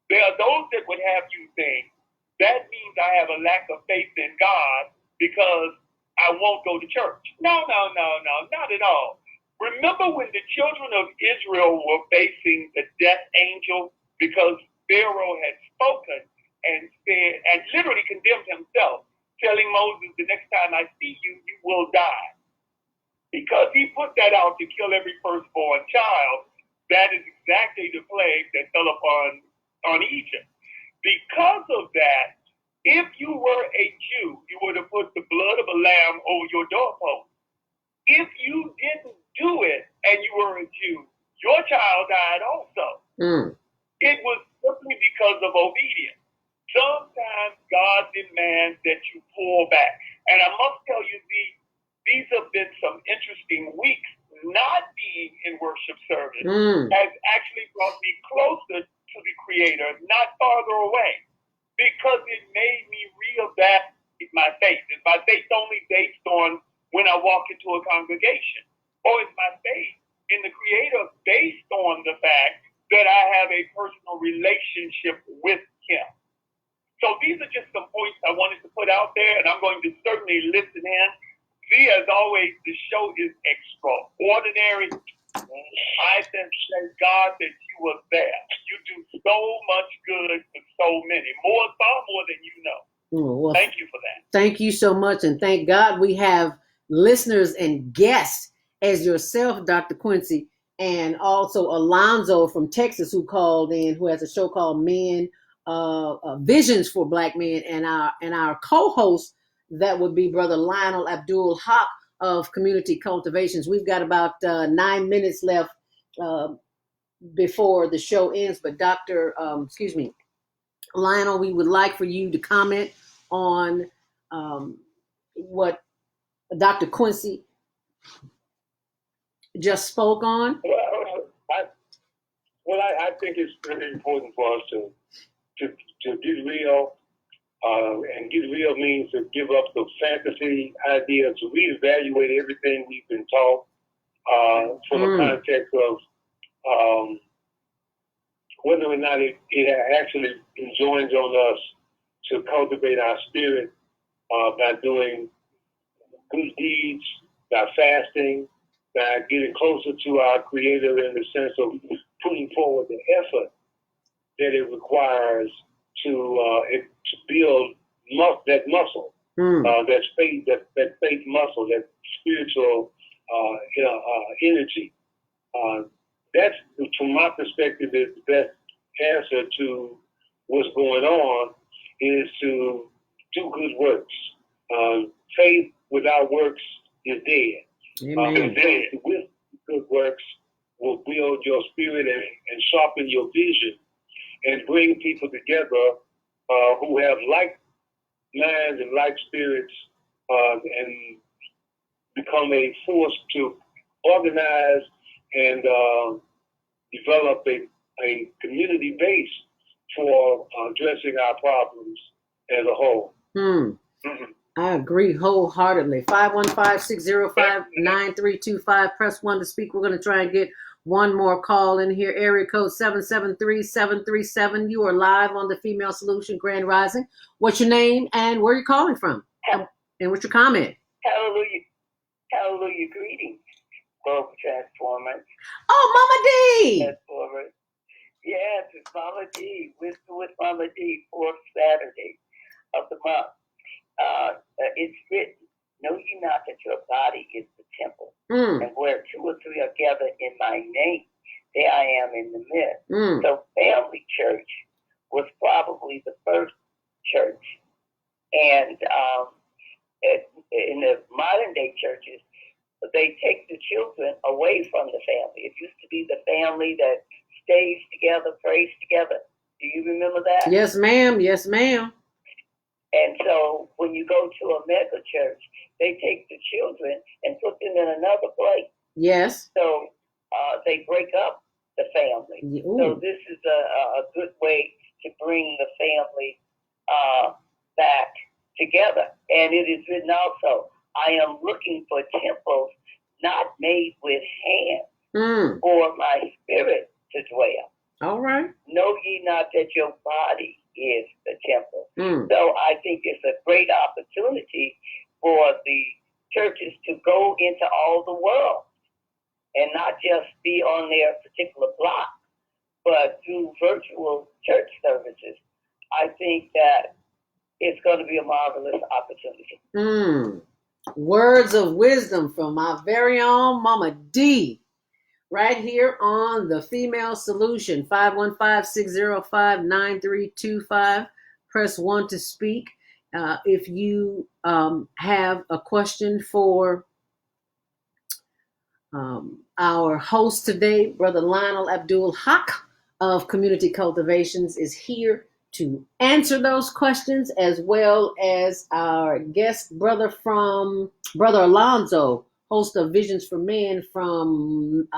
There are those that would have you think, that means I have a lack of faith in God because I won't go to church. No, not at all. Remember when the children of Israel were facing the death angel because Pharaoh had spoken and said, and literally condemned himself, telling Moses, the next time I see you, you will die. Because he put that out to kill every firstborn child. That is exactly the plague that fell on Egypt. Because of that, if you were a Jew, you would have put the blood of a lamb over your doorpost. If you didn't do it and you were a Jew, your child died also. It was simply because of obedience. Sometimes God demands that you pull back. And I must tell you, these have been some interesting weeks. Not being in worship service has actually brought me closer to the Creator, not farther away, because it made me reevaluate my faith. Is my faith only based on when I walk into a congregation? Or is my faith in the Creator based on the fact that I have a personal relationship with Him? So these are just some points I wanted to put out there, and I'm going to certainly listen in. See, as always, the show is extraordinary. I thank God that you were there. You do so much good for so many, far more than you know. Well, thank you for that. Thank you so much, and thank God we have listeners and guests as yourself, Dr. Quincy, and also Alonzo from Texas, who called in, who has a show called Visions for Black Men, and our co-host, that would be Brother Lionel Abdul Haaque of Community Cultivations. We've got about 9 minutes left before the show ends, but Lionel, we would like for you to comment on what Dr. Quincy just spoke on. I think it's really important for us to get real. And get real means to give up the fantasy idea, to reevaluate everything we've been taught from the context of whether or not it actually enjoins on us to cultivate our spirit by doing good deeds, by fasting, by getting closer to our Creator in the sense of putting forward the effort that it requires to build that muscle, that faith muscle, that spiritual energy. That's, from my perspective, is the best answer to what's going on, is to do good works. Faith without works is dead. Amen. With good works will build your spirit and sharpen your vision and bring people together who have like minds and like spirits, and become a force to organize and develop a community base for addressing our problems as a whole. I agree wholeheartedly. 515-605-9325. Press 1 to speak. We're going to try and get one more call in here. Area code 773-737. You are live on the Female Solution Grand Rising. What's your name and where are you calling from? And what's your comment? Hallelujah. Hallelujah. Greetings, Global Transformers. Oh, Mamadee. Transformers. Yes, it's Mamadee. Wisdom with Mamadee, 4th Saturday of the month. It's written, know ye not that your body is the temple, and where 2 or 3 are gathered in my name, there I am in the midst. So family church was probably the first church. And in the modern day churches, they take the children away from the family. It used to be the family that stays together, prays together. Do you remember that? Yes, ma'am. Yes, ma'am. And so when you go to a mega church, they take the children and put them in another place. Yes. So they break up the family. Ooh. So this is a good way to bring the family back together. And it is written also, I am looking for temples not made with hands, for my spirit to dwell. All right. Know ye not that your body is the temple. So I think it's a great opportunity for the churches to go into all the world and not just be on their particular block, but do virtual church services. I think that it's going to be a marvelous opportunity. Words of wisdom from my very own Mamadee. Right here on the Female Solution, 515-605-9325. Press 1 to speak. If you have a question for our host today, Brother Lionel Abdul Haaque of Community Cultivations is here to answer those questions, as well as our guest brother Alonzo, host of Visions for Men from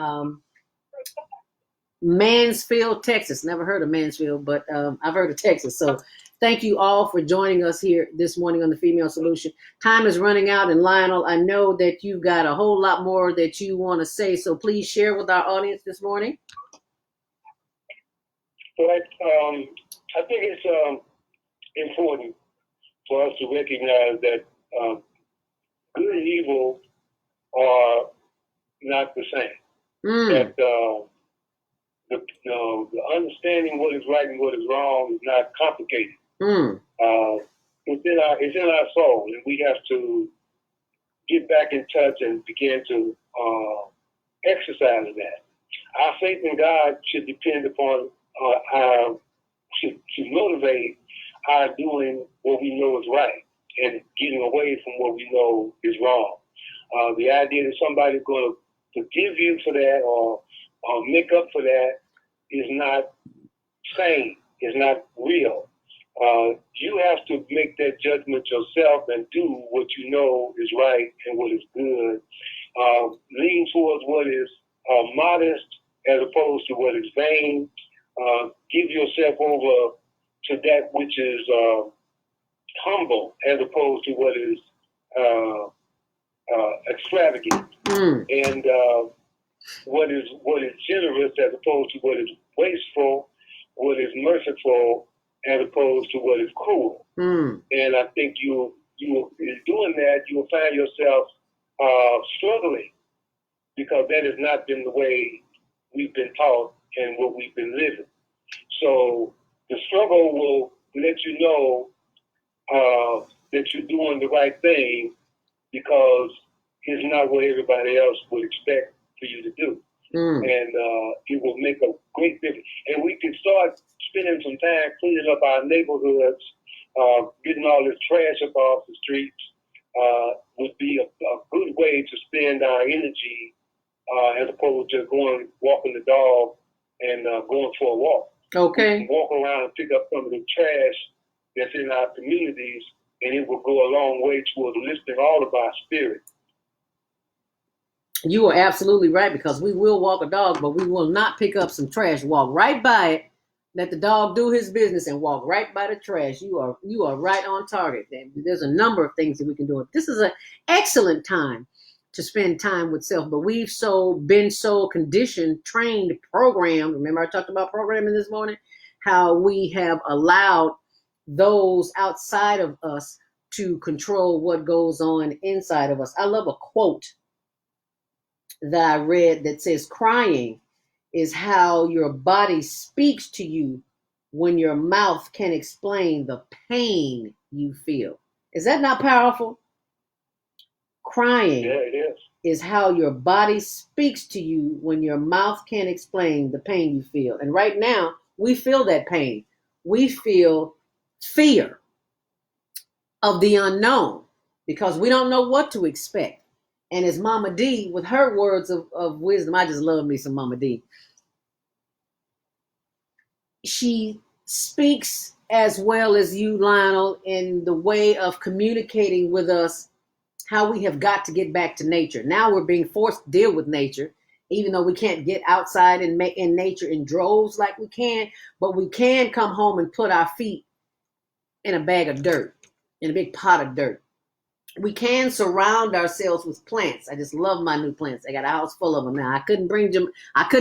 Mansfield, Texas. Never heard of Mansfield, but I've heard of Texas. So thank you all for joining us here this morning on the Female Solution. Time is running out, and Lionel, I know that you've got a whole lot more that you want to say, so please share with our audience this morning. But I think it's important for us to recognize that good and evil are not the same. That the understanding what is right and what is wrong is not complicated. It's in our soul, and we have to get back in touch and begin to exercise that. Our faith in God should depend upon should motivate our doing what we know is right and getting away from what we know is wrong. The idea that somebody's going to forgive you for that or make up for that is not sane, is not real. You have to make that judgment yourself and do what you know is right and what is good. Lean towards what is modest as opposed to what is vain. Give yourself over to that which is humble as opposed to what is extravagant. And what is generous as opposed to what is wasteful, what is merciful as opposed to what is cruel. And I think you in doing that, you will find yourself struggling because that has not been the way we've been taught and what we've been living. So the struggle will let you know that you're doing the right thing because it's not what everybody else would expect for you to do. And it will make a great difference. And we can start spending some time cleaning up our neighborhoods, getting all this trash up off the streets would be a good way to spend our energy as opposed to walking the dog and going for a walk. Okay. Walk around and pick up some of the trash that's in our communities, and it will go a long way towards lifting all of our spirit. You are absolutely right, because we will walk a dog, but we will not pick up some trash. Walk right by it, let the dog do his business, and walk right by the trash. You are right on target. There's a number of things that we can do. This is an excellent time to spend time with self, but we've been so conditioned, trained, programmed. Remember I talked about programming this morning? How we have allowed those outside of us to control what goes on inside of us. I love a quote that I read that says, crying is how your body speaks to you when your mouth can explain the pain you feel. Is that not powerful? Crying is how your body speaks to you when your mouth can't explain the pain you feel. And right now, we feel that pain. We feel fear of the unknown because we don't know what to expect. And as Mamadee, with her words of wisdom, I just love me some Mamadee. She speaks as well as you, Lionel, in the way of communicating with us how we have got to get back to nature. Now we're being forced to deal with nature, even though we can't get outside and in nature in droves like we can, but we can come home and put our feet in a bag of dirt, in a big pot of dirt. We can surround ourselves with plants. I just love my new plants. I got a house full of them now. I couldn't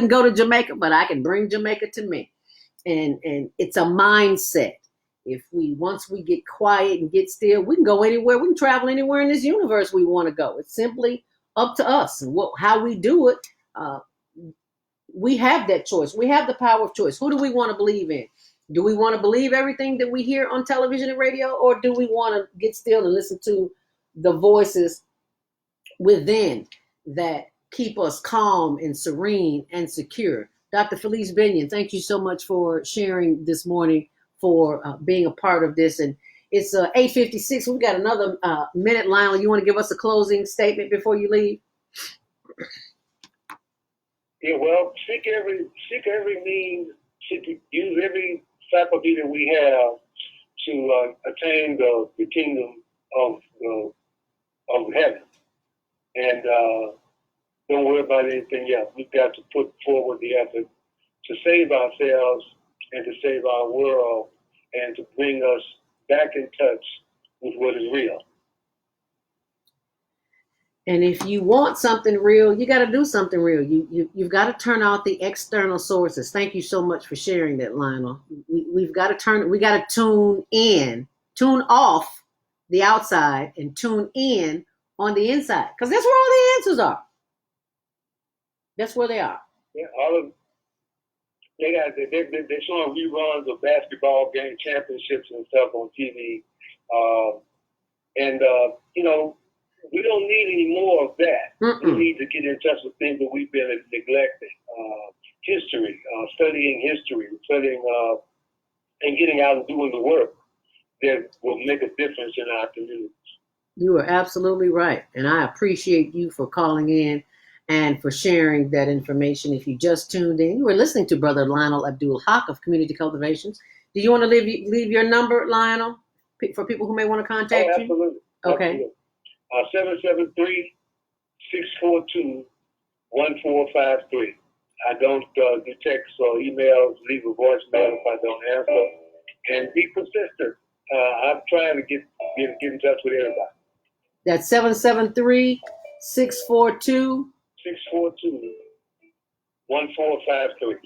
go to Jamaica, but I can bring Jamaica to me. And it's a mindset. Once we get quiet and get still, we can go anywhere. We can travel anywhere in this universe we want to go. It's simply up to us and how we do it. We have that choice. We have the power of choice. Who do we want to believe in? Do we want to believe everything that we hear on television and radio, or do we want to get still and listen to the voices within that keep us calm and serene and secure? Dr. Felice Binion, thank you so much for sharing this morning, for being a part of this. And it's 8:56. We've got another minute. Lionel, you want to give us a closing statement before you leave? Yeah, well, seek every means, use every faculty that we have to attain the kingdom of heaven. And don't worry about anything else. We've got to put forward the effort to save ourselves and to save our world and to bring us back in touch with what is real. And if you want something real, you got to do something real. You've got to turn out the external sources. Thank you so much for sharing that, Lionel. We got to tune off the outside and tune in on the inside, because that's where all the answers are. That's where they are. Yeah, they're showing reruns of basketball game championships and stuff on TV, we don't need any more of that. Mm-mm. We need to get in touch with things that we've been neglecting. History, studying and getting out and doing the work that will make a difference in our communities. You are absolutely right. And I appreciate you for calling in and for sharing that information. If you just tuned in, you were listening to Brother Lionel Abdul Haaque of Community Cultivations. Do you want to leave your number, Lionel, for people who may want to contact you? Absolutely. Okay. 773-642-1453. I don't do texts or emails, leave a voicemail if I don't answer, and be persistent. I'm trying to get in touch with everybody. That's 773-642.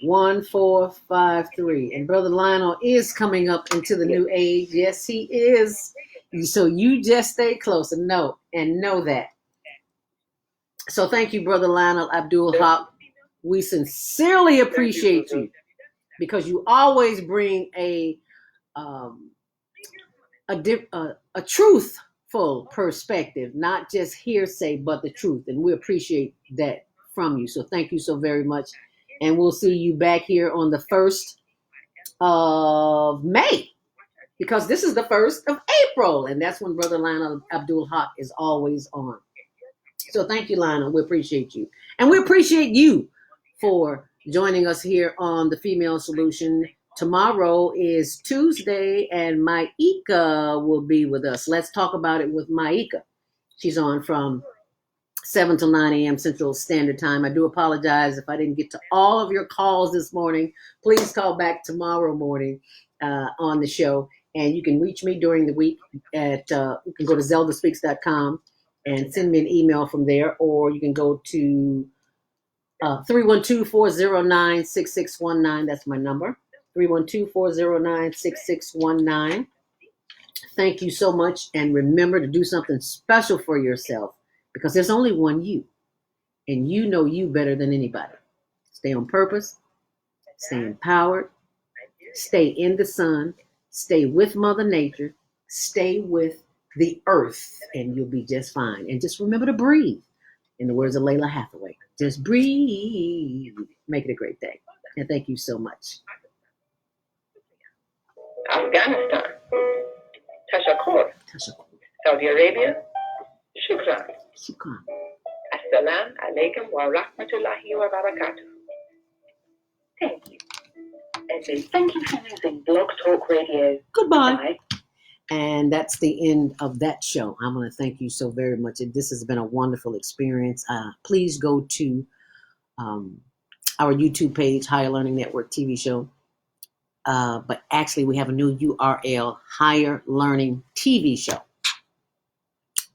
1453. And Brother Lionel is coming up into the new age. Yes, he is. So you just stay close and know that. So thank you, Brother Lionel Abdul Haaque. We sincerely appreciate you, because you always bring a truthful perspective, not just hearsay, but the truth. And we appreciate that from you. So thank you so very much. And we'll see you back here on the 1st of May, because this is the 1st of April. And that's when Brother Lionel Abdul Haaque is always on. So thank you, Lionel. We appreciate you. And we appreciate you for joining us here on The Female Solution. Tomorrow is Tuesday, and Maika will be with us. Let's talk about it with Maika. She's on from 7 till 9 a.m. Central Standard Time. I do apologize if I didn't get to all of your calls this morning. Please call back tomorrow morning on the show. And you can reach me during the week at, you can go to ZeldaSpeaks.com and send me an email from there, or you can go to 312-409-6619. That's my number, 312-409-6619. Thank you so much. And remember to do something special for yourself, because there's only one you, and you know you better than anybody. Stay on purpose, stay empowered, stay in the sun, stay with Mother Nature, stay with the earth, and you'll be just fine. And just remember to breathe. In the words of Layla Hathaway, just breathe. Make it a great day. And thank you so much. Afghanistan. Tashakkur. Saudi Arabia. Shukran. Assalamu alaikum wa rahmatullahi wa barakatuh. Thank you. And thank you for using Blog Talk Radio. Goodbye. Bye. And that's the end of that show. I want to thank you so very much. This has been a wonderful experience. Please go to our YouTube page, Higher Learning Network TV show. But actually, we have a new URL, Higher Learning TV show.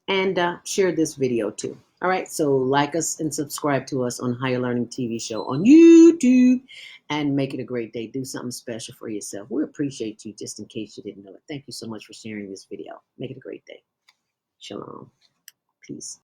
And share this video too. All right, so like us and subscribe to us on Higher Learning TV show on YouTube, and make it a great day. Do something special for yourself. We appreciate you, just in case you didn't know it. Thank you so much for sharing this video. Make it a great day. Shalom. Peace.